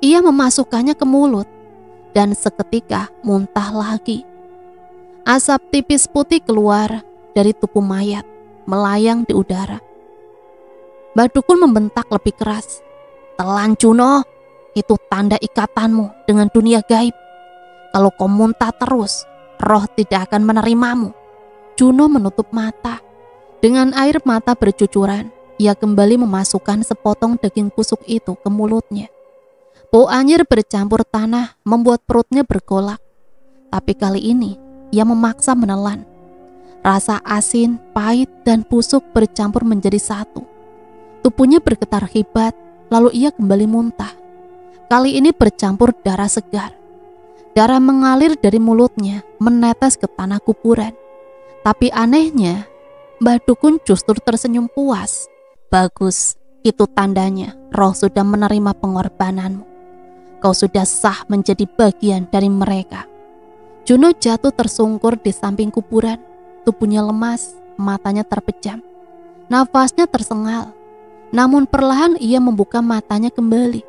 Speaker 2: Ia memasukkannya ke mulut dan seketika muntah lagi. Asap tipis putih keluar dari tubuh mayat, melayang di udara. Mbah Dukun membentak lebih keras, "Telan Juno, itu tanda ikatanmu dengan dunia gaib. Kalau kau muntah terus, roh tidak akan menerimamu." Juno menutup mata. Dengan air mata bercucuran, ia kembali memasukkan sepotong daging busuk itu ke mulutnya. Bau anyir bercampur tanah membuat perutnya bergolak. Tapi kali ini, ia memaksa menelan. Rasa asin, pahit, dan busuk bercampur menjadi satu. Tubuhnya bergetar hebat, lalu ia kembali muntah. Kali ini bercampur darah segar. Darah mengalir dari mulutnya, menetes ke tanah kuburan. Tapi anehnya, Mbah Dukun justru tersenyum puas. "Bagus, itu tandanya roh sudah menerima pengorbananmu. Kau sudah sah menjadi bagian dari mereka." Juno jatuh tersungkur di samping kuburan. Tubuhnya lemas, matanya terpejam. Nafasnya tersengal. Namun perlahan ia membuka matanya kembali.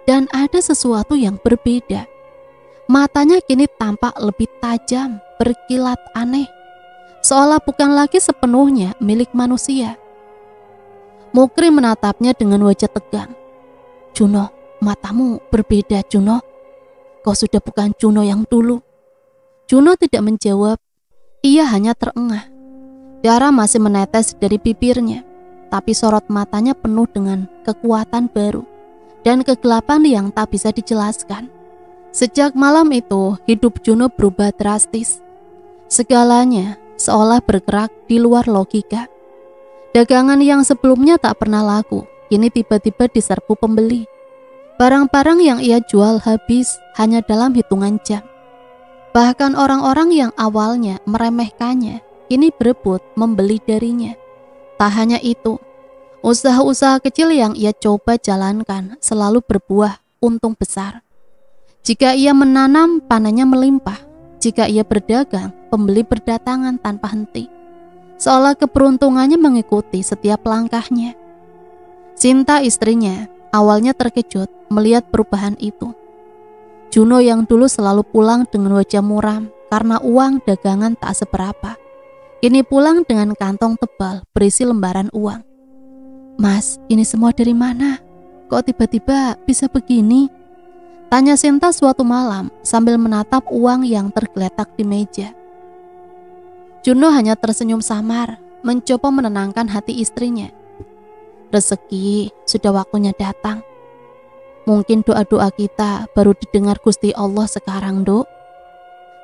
Speaker 2: Dan ada sesuatu yang berbeda. Matanya kini tampak lebih tajam, berkilat aneh. Seolah bukan lagi sepenuhnya milik manusia. Mukri menatapnya dengan wajah tegang. "Juno, matamu berbeda Juno. Kau sudah bukan Juno yang dulu." Juno tidak menjawab. Ia hanya terengah. Darah masih menetes dari bibirnya, tapi sorot matanya penuh dengan kekuatan baru dan kegelapan yang tak bisa dijelaskan. Sejak malam itu, hidup Juno berubah drastis. Segalanya seolah bergerak di luar logika. Dagangan yang sebelumnya tak pernah laku, kini tiba-tiba diserbu pembeli. Barang-barang yang ia jual habis hanya dalam hitungan jam. Bahkan orang-orang yang awalnya meremehkannya, kini berebut membeli darinya. Tak hanya itu, usaha-usaha kecil yang ia coba jalankan selalu berbuah untung besar. Jika ia menanam, panennya melimpah. Jika ia berdagang, pembeli berdatangan tanpa henti. Seolah keberuntungannya mengikuti setiap langkahnya. Sinta, istrinya, awalnya terkejut melihat perubahan itu. Juno yang dulu selalu pulang dengan wajah muram karena uang dagangan tak seberapa, kini pulang dengan kantong tebal berisi lembaran uang. "Mas, ini semua dari mana? Kok tiba-tiba bisa begini?" tanya Sinta suatu malam sambil menatap uang yang tergeletak di meja. Juno hanya tersenyum samar, mencoba menenangkan hati istrinya. "Rezeki sudah waktunya datang. Mungkin doa-doa kita baru didengar Gusti Allah sekarang, Dok."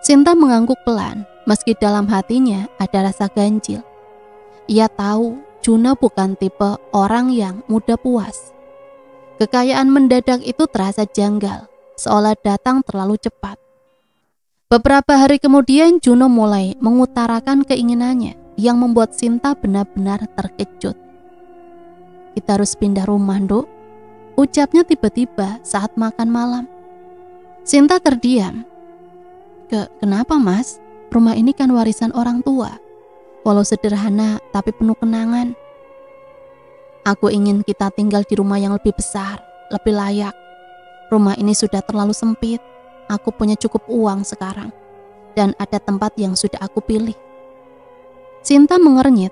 Speaker 2: Sinta mengangguk pelan, meski dalam hatinya ada rasa ganjil. Ia tahu Juno bukan tipe orang yang mudah puas. Kekayaan mendadak itu terasa janggal, seolah datang terlalu cepat. Beberapa hari kemudian Juno mulai mengutarakan keinginannya yang membuat Sinta benar-benar terkejut. "Kita harus pindah rumah, Dok," ucapnya tiba-tiba saat makan malam. Sinta terdiam. Kenapa, Mas? Rumah ini kan warisan orang tua. Walau sederhana tapi penuh kenangan. Aku ingin kita tinggal di rumah yang lebih besar, lebih layak. Rumah ini sudah terlalu sempit. Aku punya cukup uang sekarang, dan ada tempat yang sudah aku pilih. Sinta mengernyit.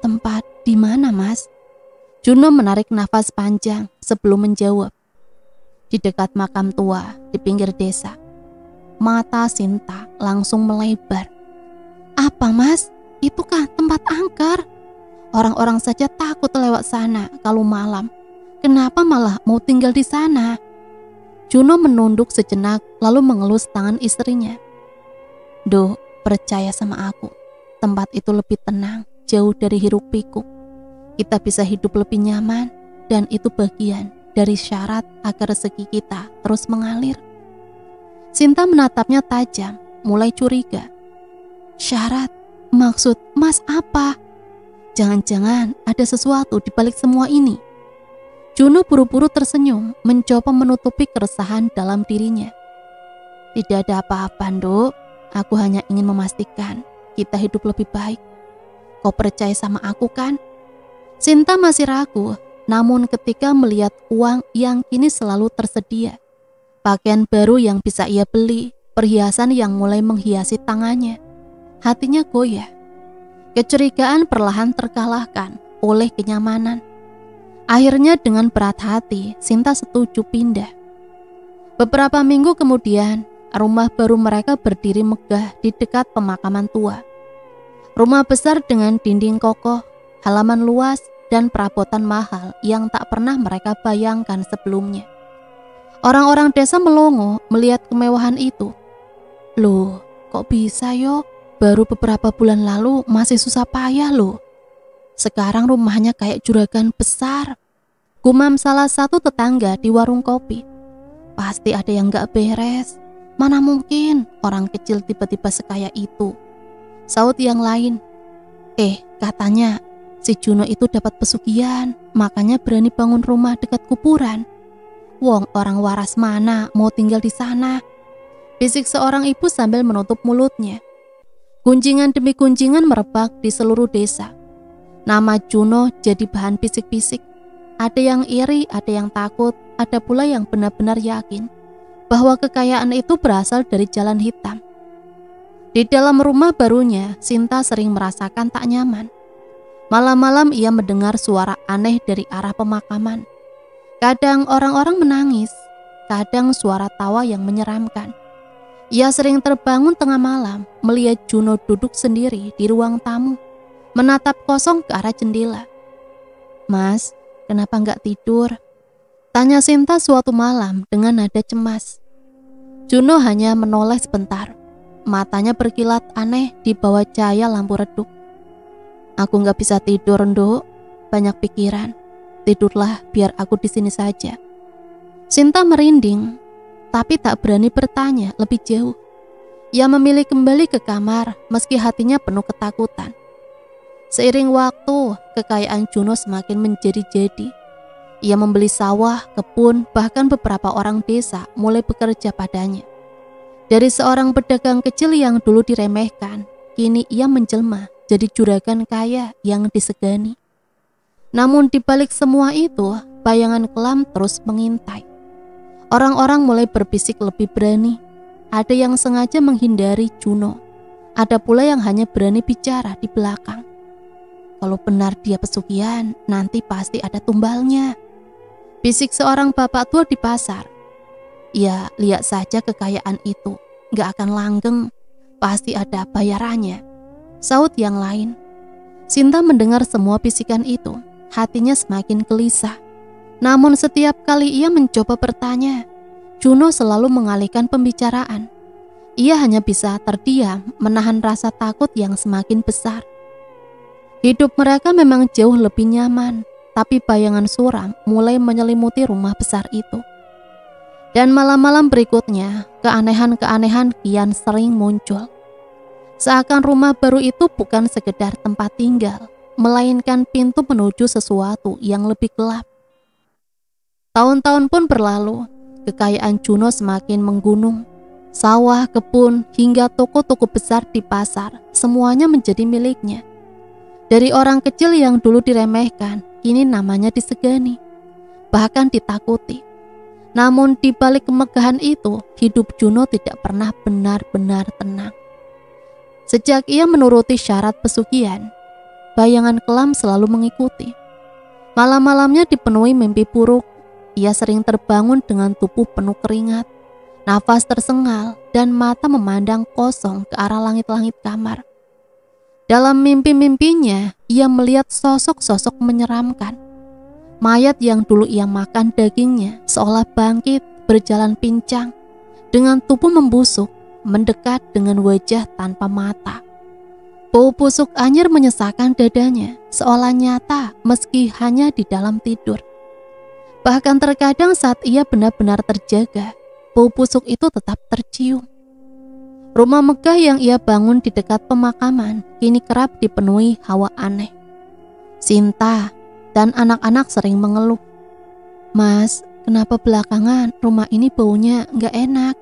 Speaker 2: "Tempat di mana, Mas?" Juno menarik nafas panjang sebelum menjawab. "Di dekat makam tua di pinggir desa." Mata Sinta langsung melebar. "Apa, Mas? Itukah tempat angker? Orang-orang saja takut lewat sana kalau malam. Kenapa malah mau tinggal di sana? Juno menunduk sejenak lalu mengelus tangan istrinya. Do, percaya sama aku. Tempat itu lebih tenang, jauh dari hiruk pikuk. Kita bisa hidup lebih nyaman dan itu bagian dari syarat agar rezeki kita terus mengalir. Sinta menatapnya tajam, mulai curiga. Syarat? Maksud Mas apa? Jangan-jangan ada sesuatu di balik semua ini. Juno buru-buru tersenyum, mencoba menutupi keresahan dalam dirinya. Tidak ada apa-apa, Nduk. Aku hanya ingin memastikan kita hidup lebih baik. Kau percaya sama aku kan? Sinta masih ragu, namun ketika melihat uang yang kini selalu tersedia, pakaian baru yang bisa ia beli, perhiasan yang mulai menghiasi tangannya, hatinya goyah. Kecurigaan perlahan terkalahkan oleh kenyamanan. Akhirnya dengan berat hati, Sinta setuju pindah. Beberapa minggu kemudian, rumah baru mereka berdiri megah di dekat pemakaman tua. Rumah besar dengan dinding kokoh, halaman luas, dan perabotan mahal yang tak pernah mereka bayangkan sebelumnya. Orang-orang desa melongo melihat kemewahan itu. Loh, kok bisa yo? Baru beberapa bulan lalu masih susah payah loh. Sekarang rumahnya kayak juragan besar. Gumam salah satu tetangga di warung kopi. Pasti ada yang gak beres. Mana mungkin orang kecil tiba-tiba sekaya itu. Saut yang lain. Katanya si Juno itu dapat pesugihan, makanya berani bangun rumah dekat kuburan. Wong orang waras mana mau tinggal di sana? Bisik seorang ibu sambil menutup mulutnya. Gunjingan demi gunjingan merebak di seluruh desa. Nama Juno jadi bahan bisik-bisik. Ada yang iri, ada yang takut, ada pula yang benar-benar yakin bahwa kekayaan itu berasal dari jalan hitam. Di dalam rumah barunya, Sinta sering merasakan tak nyaman. Malam-malam ia mendengar suara aneh dari arah pemakaman. Kadang orang-orang menangis, kadang suara tawa yang menyeramkan. Ia sering terbangun tengah malam melihat Juno duduk sendiri di ruang tamu, menatap kosong ke arah jendela. Mas, kenapa nggak tidur? Tanya Sinta suatu malam dengan nada cemas. Juno hanya menoleh sebentar, matanya berkilat aneh di bawah cahaya lampu redup. Aku nggak bisa tidur, Nduk. Banyak pikiran. Tidurlah, biar aku di sini saja. Sinta merinding, tapi tak berani bertanya lebih jauh. Ia memilih kembali ke kamar meski hatinya penuh ketakutan. Seiring waktu, kekayaan Juno semakin menjadi-jadi. Ia membeli sawah, kebun, bahkan beberapa orang desa mulai bekerja padanya. Dari seorang pedagang kecil yang dulu diremehkan, kini ia menjelma jadi juragan kaya yang disegani. Namun di balik semua itu, bayangan kelam terus mengintai. Orang-orang mulai berbisik lebih berani. Ada yang sengaja menghindari Juno. Ada pula yang hanya berani bicara di belakang. Kalau benar dia pesugihan, nanti pasti ada tumbalnya. Bisik seorang bapak tua di pasar. Ya, lihat saja kekayaan itu. Gak akan langgeng. Pasti ada bayarannya. Saut yang lain. Sinta mendengar semua bisikan itu. Hatinya semakin gelisah. Namun setiap kali ia mencoba bertanya, Juno selalu mengalihkan pembicaraan. Ia hanya bisa terdiam, menahan rasa takut yang semakin besar. Hidup mereka memang jauh lebih nyaman, tapi bayangan suram mulai menyelimuti rumah besar itu. Dan malam-malam berikutnya, keanehan-keanehan kian sering muncul. Seakan rumah baru itu bukan sekedar tempat tinggal, melainkan pintu menuju sesuatu yang lebih gelap. Tahun-tahun pun berlalu, kekayaan Juno semakin menggunung. Sawah, kebun, hingga toko-toko besar di pasar, semuanya menjadi miliknya. Dari orang kecil yang dulu diremehkan, kini namanya disegani, bahkan ditakuti. Namun di balik kemegahan itu, hidup Juno tidak pernah benar-benar tenang. Sejak ia menuruti syarat pesugihan, bayangan kelam selalu mengikuti. Malam-malamnya dipenuhi mimpi buruk. Ia sering terbangun dengan tubuh penuh keringat, nafas tersengal, dan mata memandang kosong ke arah langit-langit kamar. Dalam mimpi-mimpinya, ia melihat sosok-sosok menyeramkan. Mayat yang dulu ia makan dagingnya seolah bangkit berjalan pincang dengan tubuh membusuk, mendekat dengan wajah tanpa mata. Bau busuk anyir menyesakkan dadanya, seolah nyata meski hanya di dalam tidur. Bahkan terkadang saat ia benar-benar terjaga, bau busuk itu tetap tercium. Rumah megah yang ia bangun di dekat pemakaman kini kerap dipenuhi hawa aneh. Sinta dan anak-anak sering mengeluh, "Mas, kenapa belakangan rumah ini baunya gak enak?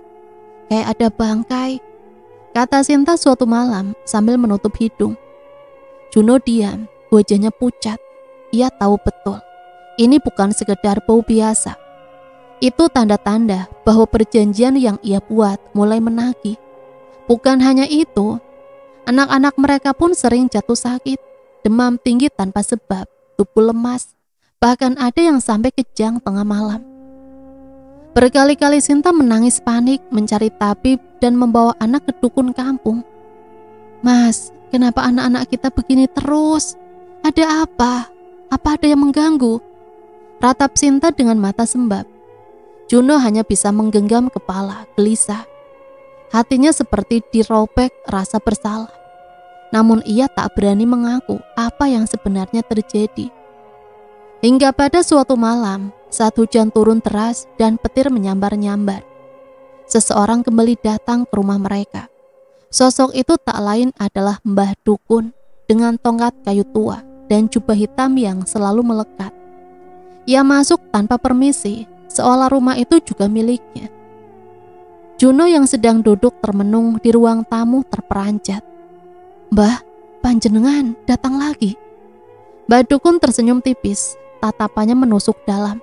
Speaker 2: Kayak ada bangkai," kata Sinta suatu malam sambil menutup hidung. Juno diam, wajahnya pucat. Ia tahu betul, ini bukan sekedar bau biasa. Itu tanda-tanda bahwa perjanjian yang ia buat mulai menagih. Bukan hanya itu, anak-anak mereka pun sering jatuh sakit, demam tinggi tanpa sebab, tubuh lemas, bahkan ada yang sampai kejang tengah malam. Berkali-kali Sinta menangis panik mencari tabib dan membawa anak ke dukun kampung. "Mas, kenapa anak-anak kita begini terus? Ada apa? Apa ada yang mengganggu?" ratap Sinta dengan mata sembab. Juno hanya bisa menggenggam kepala, gelisah. Hatinya seperti dirobek rasa bersalah. Namun ia tak berani mengaku apa yang sebenarnya terjadi. Hingga pada suatu malam, saat hujan turun deras dan petir menyambar-nyambar, seseorang kembali datang ke rumah mereka. Sosok itu tak lain adalah Mbah Dukun dengan tongkat kayu tua dan jubah hitam yang selalu melekat. Ia masuk tanpa permisi, seolah rumah itu juga miliknya. Juno yang sedang duduk termenung di ruang tamu terperanjat. "Mbah, panjenengan datang lagi." Mbah Dukun tersenyum tipis, tatapannya menusuk dalam.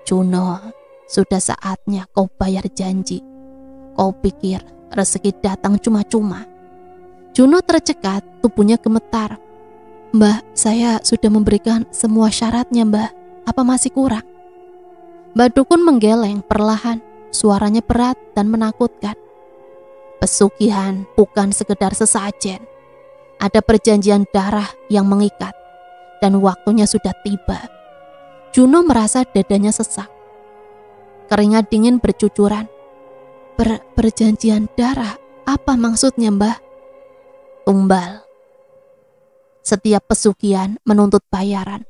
Speaker 2: "Juno, sudah saatnya kau bayar janji. Kau pikir rezeki datang cuma-cuma?" Juno tercekat, tubuhnya gemetar. "Mbah, saya sudah memberikan semua syaratnya, Mbah. Apa masih kurang?" Mbah Dukun menggeleng perlahan. Suaranya berat dan menakutkan. "Pesugihan bukan sekedar sesajen. Ada perjanjian darah yang mengikat, dan waktunya sudah tiba." Juno merasa dadanya sesak. Keringat dingin bercucuran. Perjanjian darah? Apa maksudnya, Mbah?" "Tumbal. Setiap pesugihan menuntut bayaran.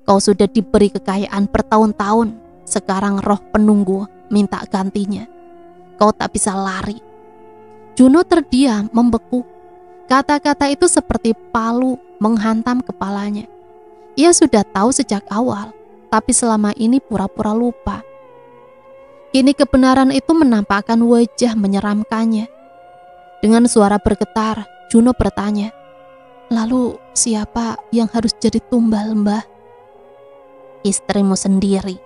Speaker 2: Kau sudah diberi kekayaan bertahun-tahun. Sekarang roh penunggu minta gantinya. Kau tak bisa lari." Juno terdiam, membeku. Kata-kata itu seperti palu menghantam kepalanya. Ia sudah tahu sejak awal, tapi selama ini pura-pura lupa. Kini kebenaran itu menampakkan wajah menyeramkannya. Dengan suara bergetar, Juno bertanya, "Lalu siapa yang harus jadi tumbal, Mbah?" "Istrimu sendiri."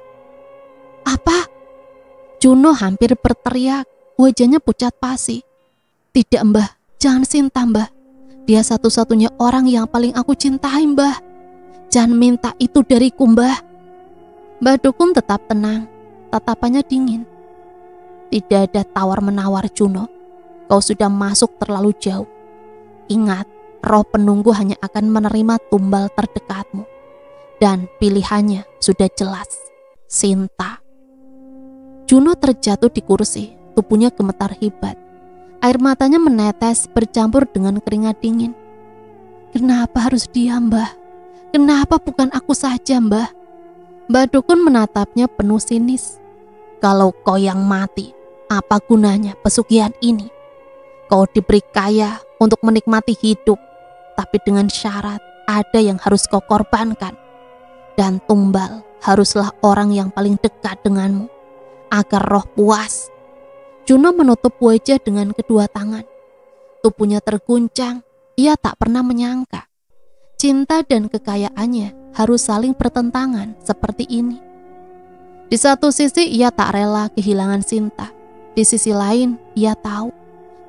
Speaker 2: "Apa?" Juno hampir berteriak, wajahnya pucat pasi. "Tidak, Mbah, jangan Sinta, Mbah. Dia satu-satunya orang yang paling aku cintai, Mbah. Jangan minta itu dariku, Mbah." Mbah Dukun tetap tenang, tatapannya dingin. "Tidak ada tawar-menawar, Juno. Kau sudah masuk terlalu jauh. Ingat, roh penunggu hanya akan menerima tumbal terdekatmu. Dan pilihannya sudah jelas, Sinta." Juno terjatuh di kursi, tubuhnya gemetar hebat. Air matanya menetes bercampur dengan keringat dingin. "Kenapa harus dia, Mbah? Kenapa bukan aku saja, Mbah?" Mbah Dukun menatapnya penuh sinis. "Kalau kau yang mati, apa gunanya pesugihan ini? Kau diberi kaya untuk menikmati hidup, tapi dengan syarat ada yang harus kau korbankan. Dan tumbal haruslah orang yang paling dekat denganmu, agar roh puas." Juno menutup wajah dengan kedua tangan. Tubuhnya terguncang. Ia tak pernah menyangka cinta dan kekayaannya harus saling bertentangan seperti ini. Di satu sisi ia tak rela kehilangan Sinta. Di sisi lain ia tahu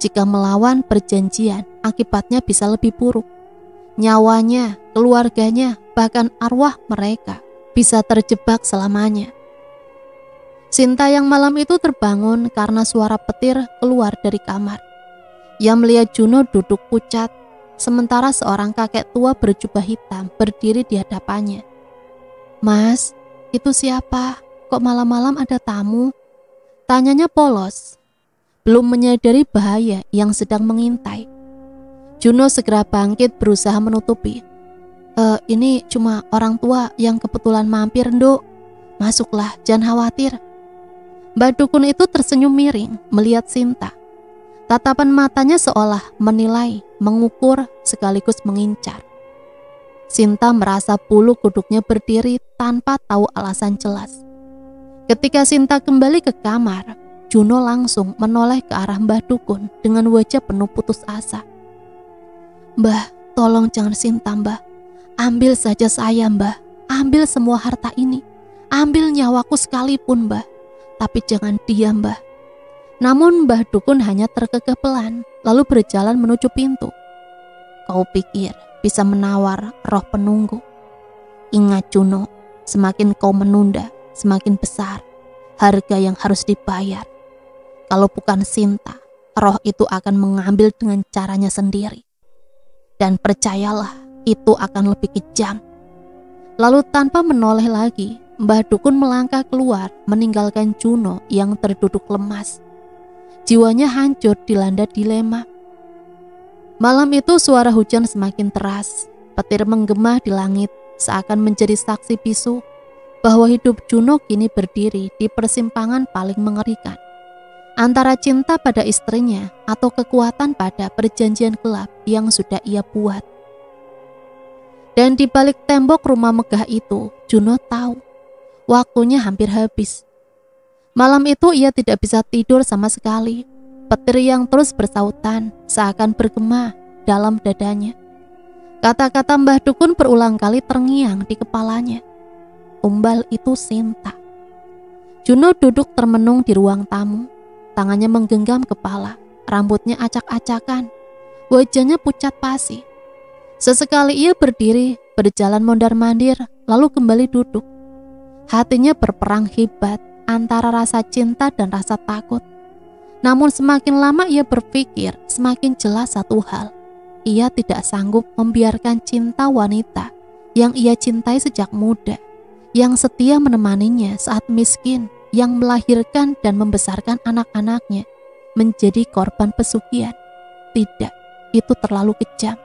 Speaker 2: jika melawan perjanjian akibatnya bisa lebih buruk. Nyawanya, keluarganya, bahkan arwah mereka bisa terjebak selamanya. Sinta yang malam itu terbangun karena suara petir keluar dari kamar. Ia melihat Juno duduk pucat, sementara seorang kakek tua berjubah hitam berdiri di hadapannya. "Mas, itu siapa? Kok malam-malam ada tamu?" tanyanya polos, belum menyadari bahaya yang sedang mengintai. Juno segera bangkit berusaha menutupi. Ini cuma orang tua yang kebetulan mampir, Nduk. Masuklah, jangan khawatir." Mbak Dukun itu tersenyum miring melihat Sinta. Tatapan matanya seolah menilai, mengukur, sekaligus mengincar. Sinta merasa bulu kuduknya berdiri tanpa tahu alasan jelas. Ketika Sinta kembali ke kamar, Juno langsung menoleh ke arah Mbah Dukun dengan wajah penuh putus asa. "Mbah, tolong jangan Sinta, Mbah. Ambil saja saya, Mbah. Ambil semua harta ini. Ambil nyawaku sekalipun, Mbah. Tapi jangan dia, Mbah." Namun Mbah Dukun hanya terkekeh pelan, lalu berjalan menuju pintu. "Kau pikir bisa menawar roh penunggu? Ingat Juno, semakin kau menunda, semakin besar harga yang harus dibayar. Kalau bukan Sinta, roh itu akan mengambil dengan caranya sendiri. Dan percayalah, itu akan lebih kejam." Lalu tanpa menoleh lagi, Mbah Dukun melangkah keluar meninggalkan Juno yang terduduk lemas. Jiwanya hancur dilanda dilema. Malam itu suara hujan semakin teras. Petir menggema di langit seakan menjadi saksi bisu bahwa hidup Juno kini berdiri di persimpangan paling mengerikan, antara cinta pada istrinya atau kekuatan pada perjanjian gelap yang sudah ia buat. Dan di balik tembok rumah megah itu, Juno tahu waktunya hampir habis. Malam itu ia tidak bisa tidur sama sekali. Petir yang terus bersautan seakan bergema dalam dadanya. Kata-kata Mbah Dukun berulang kali terngiang di kepalanya. Tumbal itu Sinta. Juno duduk termenung di ruang tamu. Tangannya menggenggam kepala, rambutnya acak-acakan, wajahnya pucat pasi. Sesekali ia berdiri, berjalan mondar-mandir, lalu kembali duduk. Hatinya berperang hebat antara rasa cinta dan rasa takut. Namun semakin lama ia berpikir, semakin jelas satu hal. Ia tidak sanggup membiarkan cinta wanita yang ia cintai sejak muda, yang setia menemaninya saat miskin, yang melahirkan dan membesarkan anak-anaknya, menjadi korban pesugihan. Tidak, itu terlalu kejam.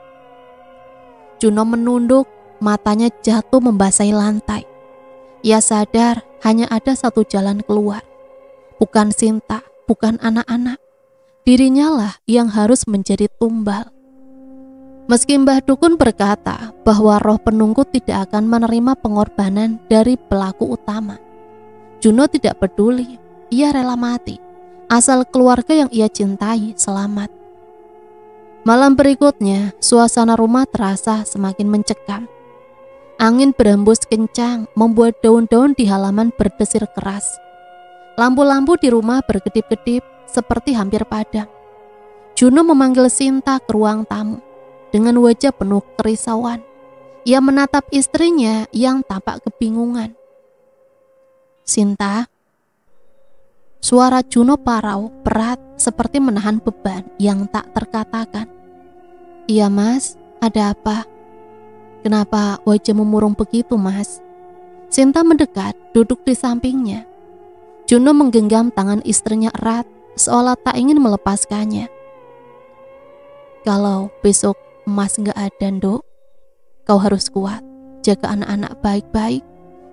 Speaker 2: Juno menunduk, matanya jatuh membasahi lantai. Ia sadar hanya ada satu jalan keluar. Bukan Sinta, bukan anak-anak. Dirinya lah yang harus menjadi tumbal. Meski Mbah Dukun berkata bahwa roh penunggu tidak akan menerima pengorbanan dari pelaku utama, Juno tidak peduli. Ia rela mati, asal keluarga yang ia cintai selamat. Malam berikutnya, suasana rumah terasa semakin mencekam. Angin berhembus kencang, membuat daun-daun di halaman berdesir keras. Lampu-lampu di rumah berkedip-kedip, seperti hampir padam. Juno memanggil Sinta ke ruang tamu. Dengan wajah penuh kerisauan, ia menatap istrinya yang tampak kebingungan. "Sinta." Suara Juno parau, berat, seperti menahan beban yang tak terkatakan. "Iya Mas, ada apa? Kenapa wajahmu murung begitu, Mas?" Sinta mendekat, duduk di sampingnya. Juno menggenggam tangan istrinya erat, seolah tak ingin melepaskannya. "Kalau besok Mas gak ada, Nduk, kau harus kuat, jaga anak-anak baik-baik,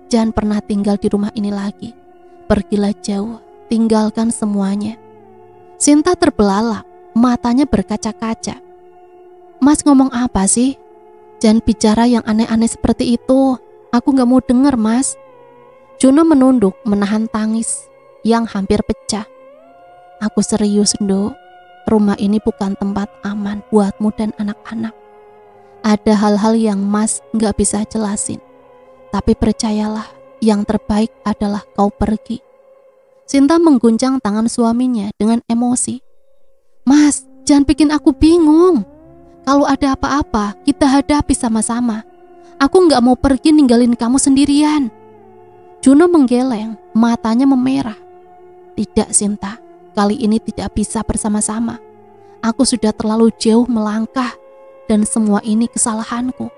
Speaker 2: jangan pernah tinggal di rumah ini lagi. Pergilah jauh, tinggalkan semuanya." Sinta terbelalak, matanya berkaca-kaca. "Mas ngomong apa sih? Jangan bicara yang aneh-aneh seperti itu. Aku gak mau dengar, Mas." Juno menunduk menahan tangis yang hampir pecah. "Aku serius, Nduk. Rumah ini bukan tempat aman buatmu dan anak-anak. Ada hal-hal yang Mas gak bisa jelasin. Tapi percayalah, yang terbaik adalah kau pergi." Sinta mengguncang tangan suaminya dengan emosi. "Mas, jangan bikin aku bingung. Kalau ada apa-apa, kita hadapi sama-sama. Aku gak mau pergi ninggalin kamu sendirian." Juno menggeleng, matanya memerah. "Tidak, Sinta, kali ini tidak bisa bersama-sama. Aku sudah terlalu jauh melangkah. dan semua ini kesalahanku.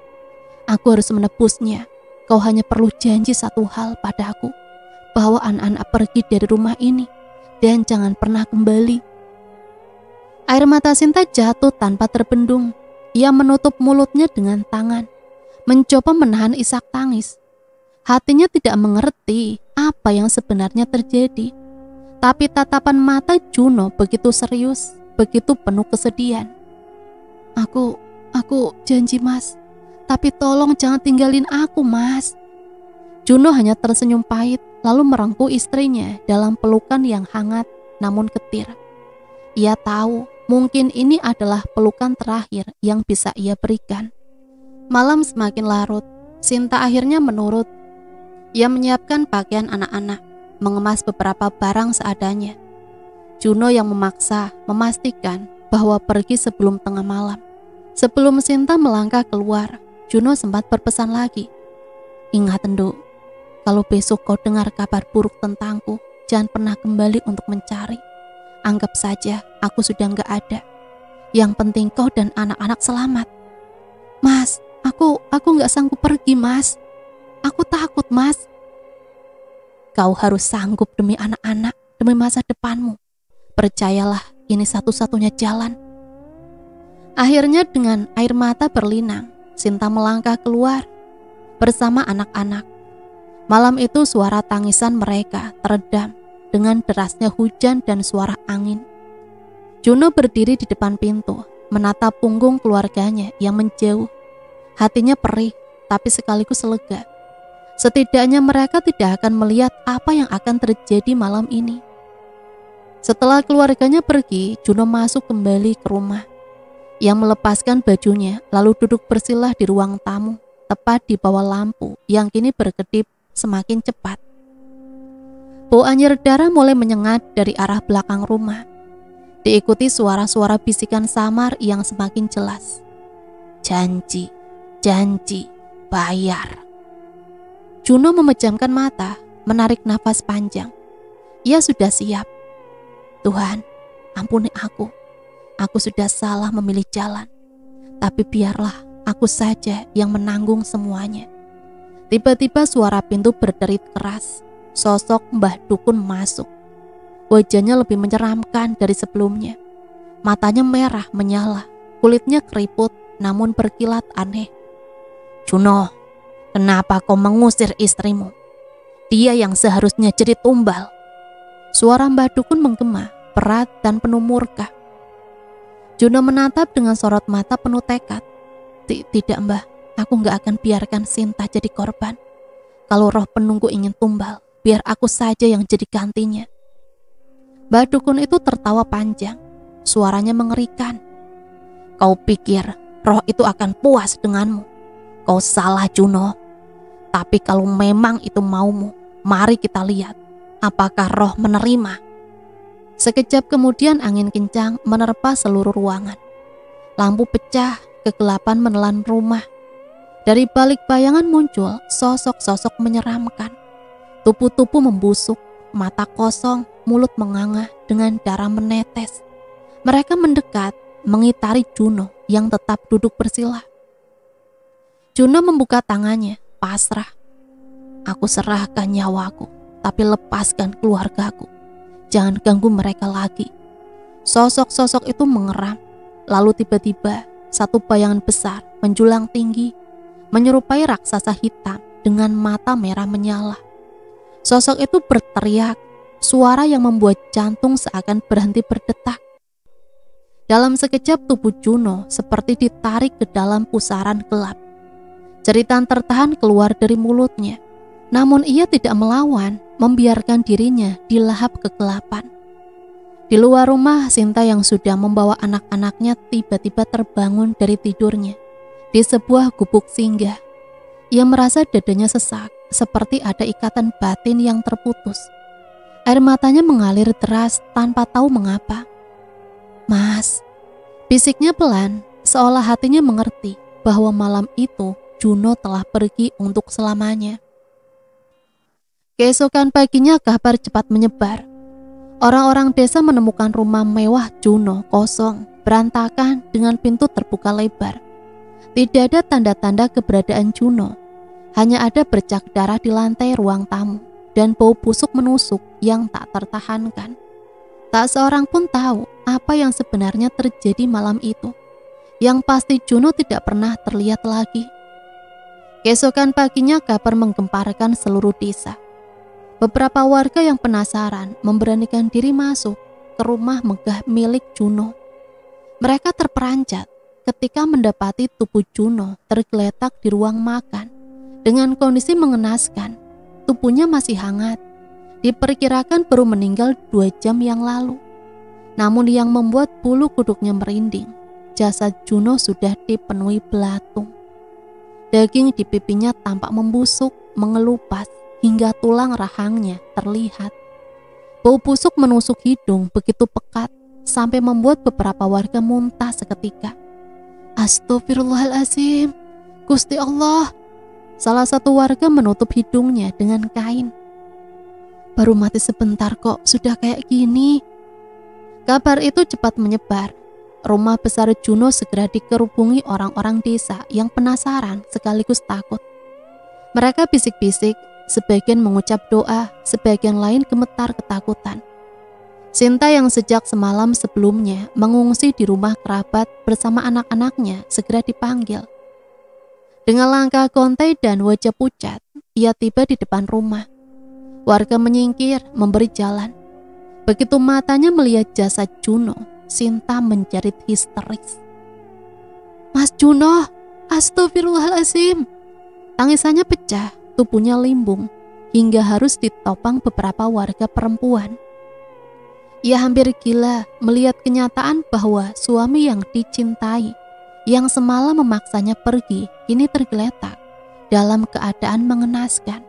Speaker 2: Aku harus menebusnya. Kau hanya perlu janji satu hal padaku, bahwa anak-anak pergi dari rumah ini dan jangan pernah kembali. Air mata Sinta jatuh tanpa terbendung. Ia menutup mulutnya dengan tangan, mencoba menahan isak tangis. Hatinya tidak mengerti apa yang sebenarnya terjadi. Tapi tatapan mata Juno begitu serius, begitu penuh kesedihan. Aku janji mas, tapi tolong jangan tinggalin aku mas. Juno hanya tersenyum pahit lalu merangkul istrinya dalam pelukan yang hangat namun getir. Ia tahu mungkin ini adalah pelukan terakhir yang bisa ia berikan. Malam semakin larut, Sinta akhirnya menurut. Ia menyiapkan pakaian anak-anak, mengemas beberapa barang seadanya. Juno yang memaksa memastikan bahwa pergi sebelum tengah malam. Sebelum Sinta melangkah keluar, Juno sempat berpesan lagi. Ingat Enduk, kalau besok kau dengar kabar buruk tentangku, jangan pernah kembali untuk mencari. Anggap saja aku sudah nggak ada. Yang penting kau dan anak-anak selamat. Mas, aku nggak sanggup pergi mas. Aku takut mas. Kau harus sanggup demi anak-anak, demi masa depanmu. Percayalah, ini satu-satunya jalan. Akhirnya dengan air mata berlinang, Sinta melangkah keluar bersama anak-anak. Malam itu suara tangisan mereka teredam dengan derasnya hujan dan suara angin. Juno berdiri di depan pintu, menatap punggung keluarganya yang menjauh. Hatinya perih, tapi sekaligus lega. Setidaknya mereka tidak akan melihat apa yang akan terjadi malam ini. Setelah keluarganya pergi, Juno masuk kembali ke rumah. Ia melepaskan bajunya, lalu duduk bersilah di ruang tamu, tepat di bawah lampu yang kini berkedip semakin cepat. Bau anyir darah mulai menyengat dari arah belakang rumah, diikuti suara-suara bisikan samar yang semakin jelas. Janji, bayar. Juno memejamkan mata, menarik nafas panjang. Ia sudah siap. Tuhan, ampuni aku. Aku sudah salah memilih jalan. Tapi biarlah aku saja yang menanggung semuanya. Tiba-tiba suara pintu berderit keras. Sosok Mbah Dukun masuk. Wajahnya lebih menyeramkan dari sebelumnya. Matanya merah menyala, kulitnya keriput namun berkilat aneh. Juno, kenapa kau mengusir istrimu? Dia yang seharusnya jadi tumbal. Suara Mbah Dukun menggema, berat dan penuh murka. Juno menatap dengan sorot mata penuh tekad. Tidak Mbah, aku gak akan biarkan Sinta jadi korban. Kalau roh penunggu ingin tumbal, biar aku saja yang jadi gantinya. Mbah Dukun itu tertawa panjang, suaranya mengerikan. Kau pikir roh itu akan puas denganmu? Kau salah Juno. Tapi kalau memang itu maumu, mari kita lihat apakah roh menerima. Sekejap kemudian angin kencang menerpa seluruh ruangan. Lampu pecah, kegelapan menelan rumah. Dari balik bayangan muncul sosok-sosok menyeramkan. Tubuh-tubuh membusuk, mata kosong, mulut menganga dengan darah menetes. Mereka mendekat, mengitari Juno yang tetap duduk bersila. Juno membuka tangannya, pasrah. Aku serahkan nyawaku, tapi lepaskan keluargaku. Jangan ganggu mereka lagi. Sosok-sosok itu mengeram. Lalu tiba-tiba satu bayangan besar menjulang tinggi, menyerupai raksasa hitam dengan mata merah menyala. Sosok itu berteriak, suara yang membuat jantung seakan berhenti berdetak. Dalam sekejap tubuh Juno seperti ditarik ke dalam pusaran gelap. Jeritan tertahan keluar dari mulutnya. Namun ia tidak melawan, membiarkan dirinya dilahap kegelapan. Di luar rumah, Sinta yang sudah membawa anak-anaknya tiba-tiba terbangun dari tidurnya di sebuah gubuk singgah. Ia merasa dadanya sesak, seperti ada ikatan batin yang terputus. Air matanya mengalir deras tanpa tahu mengapa. Mas, bisiknya pelan, seolah hatinya mengerti bahwa malam itu Juno telah pergi untuk selamanya. Keesokan paginya kabar cepat menyebar. Orang-orang desa menemukan rumah mewah Juno kosong, berantakan dengan pintu terbuka lebar. Tidak ada tanda-tanda keberadaan Juno. Hanya ada bercak darah di lantai ruang tamu dan bau busuk menusuk yang tak tertahankan. Tak seorang pun tahu apa yang sebenarnya terjadi malam itu. Yang pasti Juno tidak pernah terlihat lagi. Keesokan paginya kabar menggemparkan seluruh desa. Beberapa warga yang penasaran memberanikan diri masuk ke rumah megah milik Juno. Mereka terperanjat ketika mendapati tubuh Juno tergeletak di ruang makan dengan kondisi mengenaskan. Tubuhnya masih hangat. Diperkirakan baru meninggal 2 jam yang lalu. Namun yang membuat bulu kuduknya merinding, jasad Juno sudah dipenuhi belatung. Daging di pipinya tampak membusuk, mengelupas, hingga tulang rahangnya terlihat. Bau busuk menusuk hidung begitu pekat, sampai membuat beberapa warga muntah seketika. Astagfirullahaladzim, Gusti Allah. Salah satu warga menutup hidungnya dengan kain. Baru mati sebentar kok sudah kayak gini. Kabar itu cepat menyebar. Rumah besar Juno segera dikerubungi orang-orang desa yang penasaran sekaligus takut. Mereka bisik-bisik, sebagian mengucap doa, sebagian lain gemetar ketakutan. Sinta yang sejak semalam sebelumnya mengungsi di rumah kerabat bersama anak-anaknya segera dipanggil. Dengan langkah gontai dan wajah pucat, ia tiba di depan rumah. Warga menyingkir, memberi jalan. Begitu matanya melihat jasad Juno, Sinta menjerit histeris. Mas Juno, astagfirullahaladzim. Tangisannya pecah, tubuhnya limbung, hingga harus ditopang beberapa warga perempuan. Ia hampir gila melihat kenyataan bahwa suami yang dicintai, yang semalam memaksanya pergi, kini tergeletak dalam keadaan mengenaskan.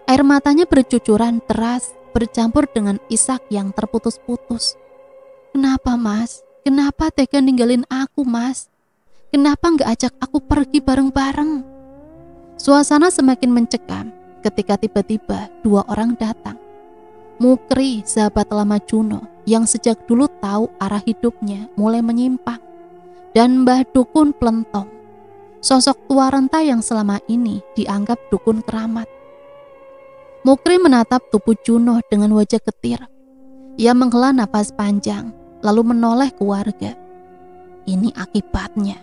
Speaker 2: Air matanya bercucuran deras bercampur dengan isak yang terputus-putus. Kenapa mas? Kenapa tega ninggalin aku mas? Kenapa gak ajak aku pergi bareng-bareng? Suasana semakin mencekam ketika tiba-tiba 2 orang datang. Mukri, sahabat lama Juno, yang sejak dulu tahu arah hidupnya mulai menyimpang. Dan Mbah Dukun Plentong, sosok tua renta yang selama ini dianggap dukun keramat. Mukri menatap tubuh Juno dengan wajah getir. Ia menghela napas panjang, lalu menoleh ke warga. Ini akibatnya.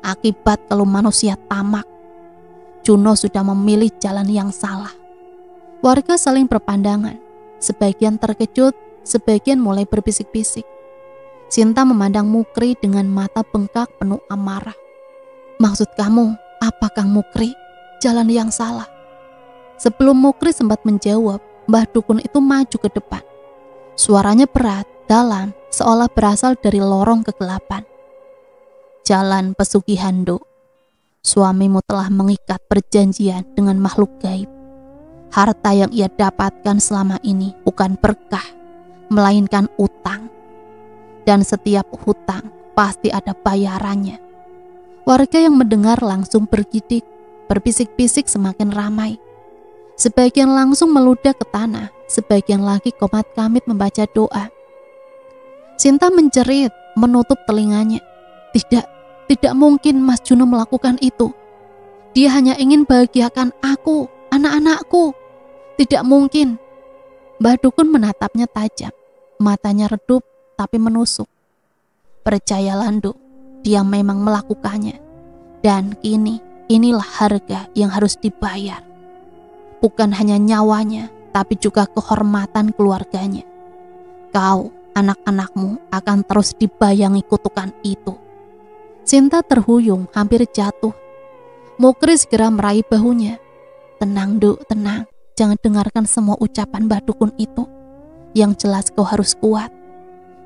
Speaker 2: Akibat kalau manusia tamak. Juno sudah memilih jalan yang salah. Warga saling berpandangan. Sebagian terkejut, sebagian mulai berbisik-bisik. Sinta memandang Mukri dengan mata bengkak penuh amarah. Maksud kamu, apa Kang Mukri? Jalan yang salah. Sebelum Mukri sempat menjawab, Mbah Dukun itu maju ke depan. Suaranya berat, dalam, seolah berasal dari lorong kegelapan. Jalan pesugihan, Duk. Suamimu telah mengikat perjanjian dengan makhluk gaib. Harta yang ia dapatkan selama ini bukan berkah, melainkan utang. Dan setiap hutang pasti ada bayarannya. Warga yang mendengar langsung bergidik, berbisik-bisik semakin ramai. Sebagian langsung meludah ke tanah, sebagian lagi komat-kamit membaca doa. Sinta menjerit, menutup telinganya. Tidak mungkin Mas Juno melakukan itu. Dia hanya ingin bahagiakan aku, anak-anakku. Tidak mungkin. Mbah Dukun menatapnya tajam, matanya redup tapi menusuk. Percayalah, Nduk, dia memang melakukannya. Dan inilah harga yang harus dibayar. Bukan hanya nyawanya, tapi juga kehormatan keluarganya. Kau, anak-anakmu akan terus dibayangi kutukan itu. Sinta terhuyung, hampir jatuh. Mukri segera meraih bahunya. Tenang, Nduk, tenang. Jangan dengarkan semua ucapan Mbah Dukun itu. Yang jelas kau harus kuat.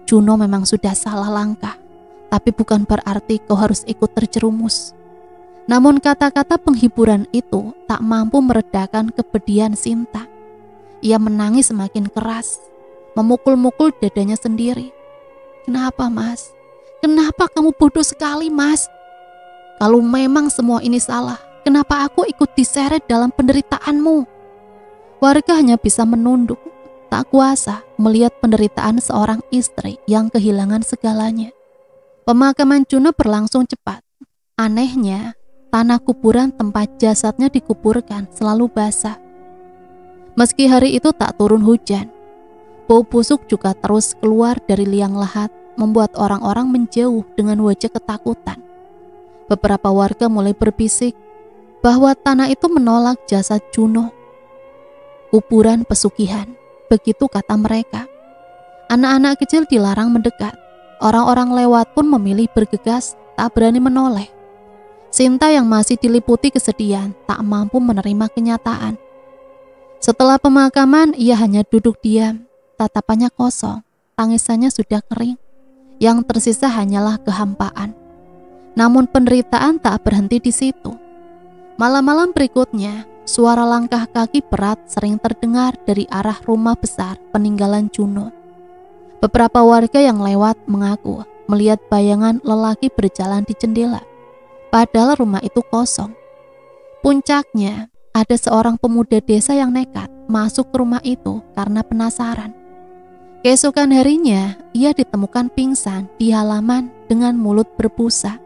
Speaker 2: Juno memang sudah salah langkah, tapi bukan berarti kau harus ikut terjerumus. Namun kata-kata penghiburan itu tak mampu meredakan kepedihan Sinta. Ia menangis semakin keras, memukul-mukul dadanya sendiri. Kenapa mas? Kenapa kamu bodoh sekali mas? Kalau memang semua ini salah, kenapa aku ikut diseret dalam penderitaanmu? Warga hanya bisa menunduk, tak kuasa melihat penderitaan seorang istri yang kehilangan segalanya. Pemakaman Juno berlangsung cepat. Anehnya, tanah kuburan tempat jasadnya dikuburkan selalu basah. Meski hari itu tak turun hujan, bau busuk juga terus keluar dari liang lahat, membuat orang-orang menjauh dengan wajah ketakutan. Beberapa warga mulai berbisik bahwa tanah itu menolak jasad Juno. Kuburan pesugihan, begitu kata mereka. Anak-anak kecil dilarang mendekat. Orang-orang lewat pun memilih bergegas, tak berani menoleh. Sinta yang masih diliputi kesedihan tak mampu menerima kenyataan. Setelah pemakaman, ia hanya duduk diam, tatapannya kosong, tangisannya sudah kering. Yang tersisa hanyalah kehampaan. Namun penderitaan tak berhenti di situ. Malam-malam berikutnya, suara langkah kaki berat sering terdengar dari arah rumah besar peninggalan Juno. Beberapa warga yang lewat mengaku melihat bayangan lelaki berjalan di jendela, padahal rumah itu kosong. Puncaknya, ada seorang pemuda desa yang nekat masuk ke rumah itu karena penasaran. Keesokan harinya, ia ditemukan pingsan di halaman dengan mulut berbusa.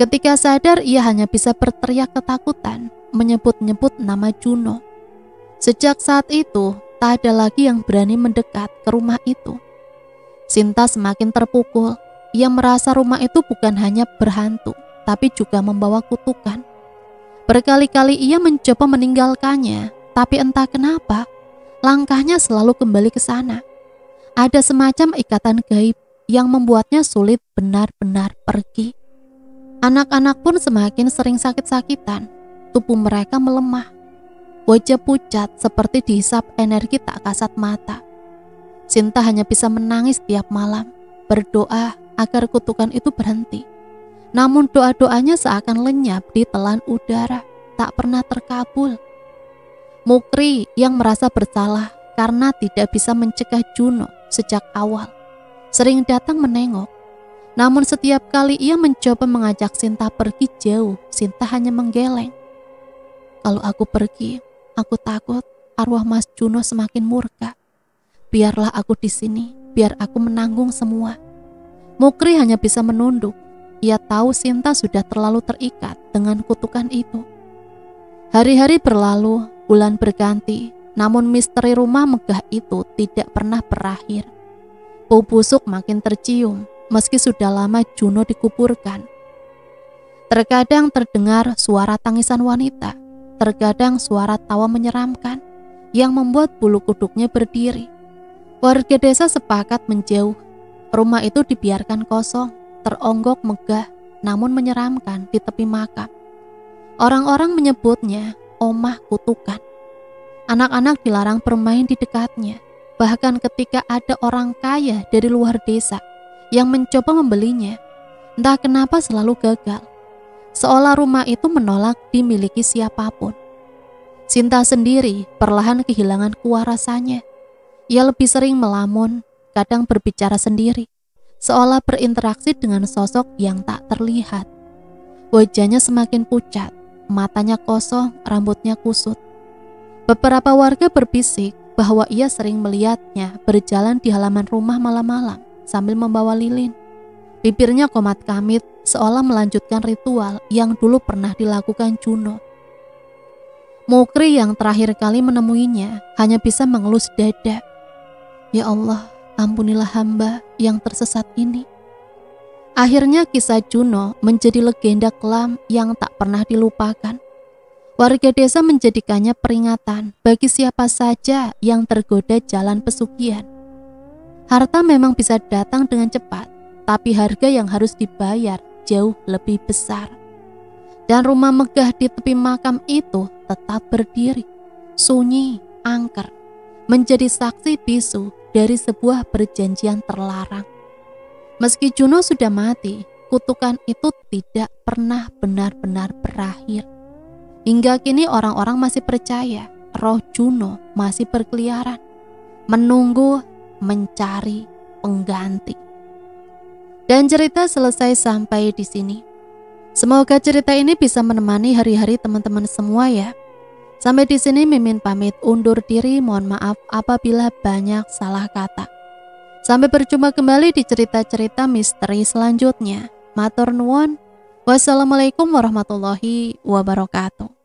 Speaker 2: Ketika sadar, ia hanya bisa berteriak ketakutan, menyebut-nyebut nama Juno. Sejak saat itu, tak ada lagi yang berani mendekat ke rumah itu. Sinta semakin terpukul. Ia merasa rumah itu bukan hanya berhantu, tapi juga membawa kutukan. Berkali-kali ia mencoba meninggalkannya, tapi entah kenapa, langkahnya selalu kembali ke sana. Ada semacam ikatan gaib yang membuatnya sulit benar-benar pergi. Anak-anak pun semakin sering sakit-sakitan. Tubuh mereka melemah. Wajah pucat seperti dihisap energi tak kasat mata. Sinta hanya bisa menangis tiap malam, berdoa agar kutukan itu berhenti. Namun doa-doanya seakan lenyap di telan udara, tak pernah terkabul. Mukri yang merasa bersalah karena tidak bisa mencegah Juno sejak awal, sering datang menengok. Namun setiap kali ia mencoba mengajak Sinta pergi jauh, Sinta hanya menggeleng. Kalau aku pergi, aku takut arwah Mas Juno semakin murka. Biarlah aku di sini, biar aku menanggung semua. Mukri hanya bisa menunduk. Ia tahu Sinta sudah terlalu terikat dengan kutukan itu. Hari-hari berlalu, bulan berganti, namun misteri rumah megah itu tidak pernah berakhir. Bau busuk makin tercium, meski sudah lama Juno dikuburkan. Terkadang terdengar suara tangisan wanita, terkadang suara tawa menyeramkan yang membuat bulu kuduknya berdiri. Warga desa sepakat menjauh. Rumah itu dibiarkan kosong, teronggok megah, namun menyeramkan di tepi makam. Orang-orang menyebutnya omah kutukan. Anak-anak dilarang bermain di dekatnya. Bahkan ketika ada orang kaya dari luar desa yang mencoba membelinya, entah kenapa selalu gagal. Seolah rumah itu menolak dimiliki siapapun. Sinta sendiri perlahan kehilangan kewarasannya. Ia lebih sering melamun, kadang berbicara sendiri, seolah berinteraksi dengan sosok yang tak terlihat. Wajahnya semakin pucat, matanya kosong, rambutnya kusut. Beberapa warga berbisik bahwa ia sering melihatnya berjalan di halaman rumah malam-malam sambil membawa lilin. Bibirnya komat kamit, seolah melanjutkan ritual yang dulu pernah dilakukan Juno. Mukri yang terakhir kali menemuinya hanya bisa mengelus dada. Ya Allah, ampunilah hamba yang tersesat ini. Akhirnya kisah Juno menjadi legenda kelam yang tak pernah dilupakan. Warga desa menjadikannya peringatan bagi siapa saja yang tergoda jalan pesugihan. Harta memang bisa datang dengan cepat, tapi harga yang harus dibayar jauh lebih besar. Dan rumah megah di tepi makam itu tetap berdiri, sunyi, angker, menjadi saksi bisu dari sebuah perjanjian terlarang. Meski Juno sudah mati, kutukan itu tidak pernah benar-benar berakhir. Hingga kini orang-orang masih percaya roh Juno masih berkeliaran, menunggu, mencari pengganti. Dan cerita selesai sampai di sini. Semoga cerita ini bisa menemani hari-hari teman-teman semua ya. Sampai di sini Mimin pamit undur diri, mohon maaf apabila banyak salah kata. Sampai berjumpa kembali di cerita-cerita misteri selanjutnya. Matur nuwun, Wassalamualaikum warahmatullahi wabarakatuh.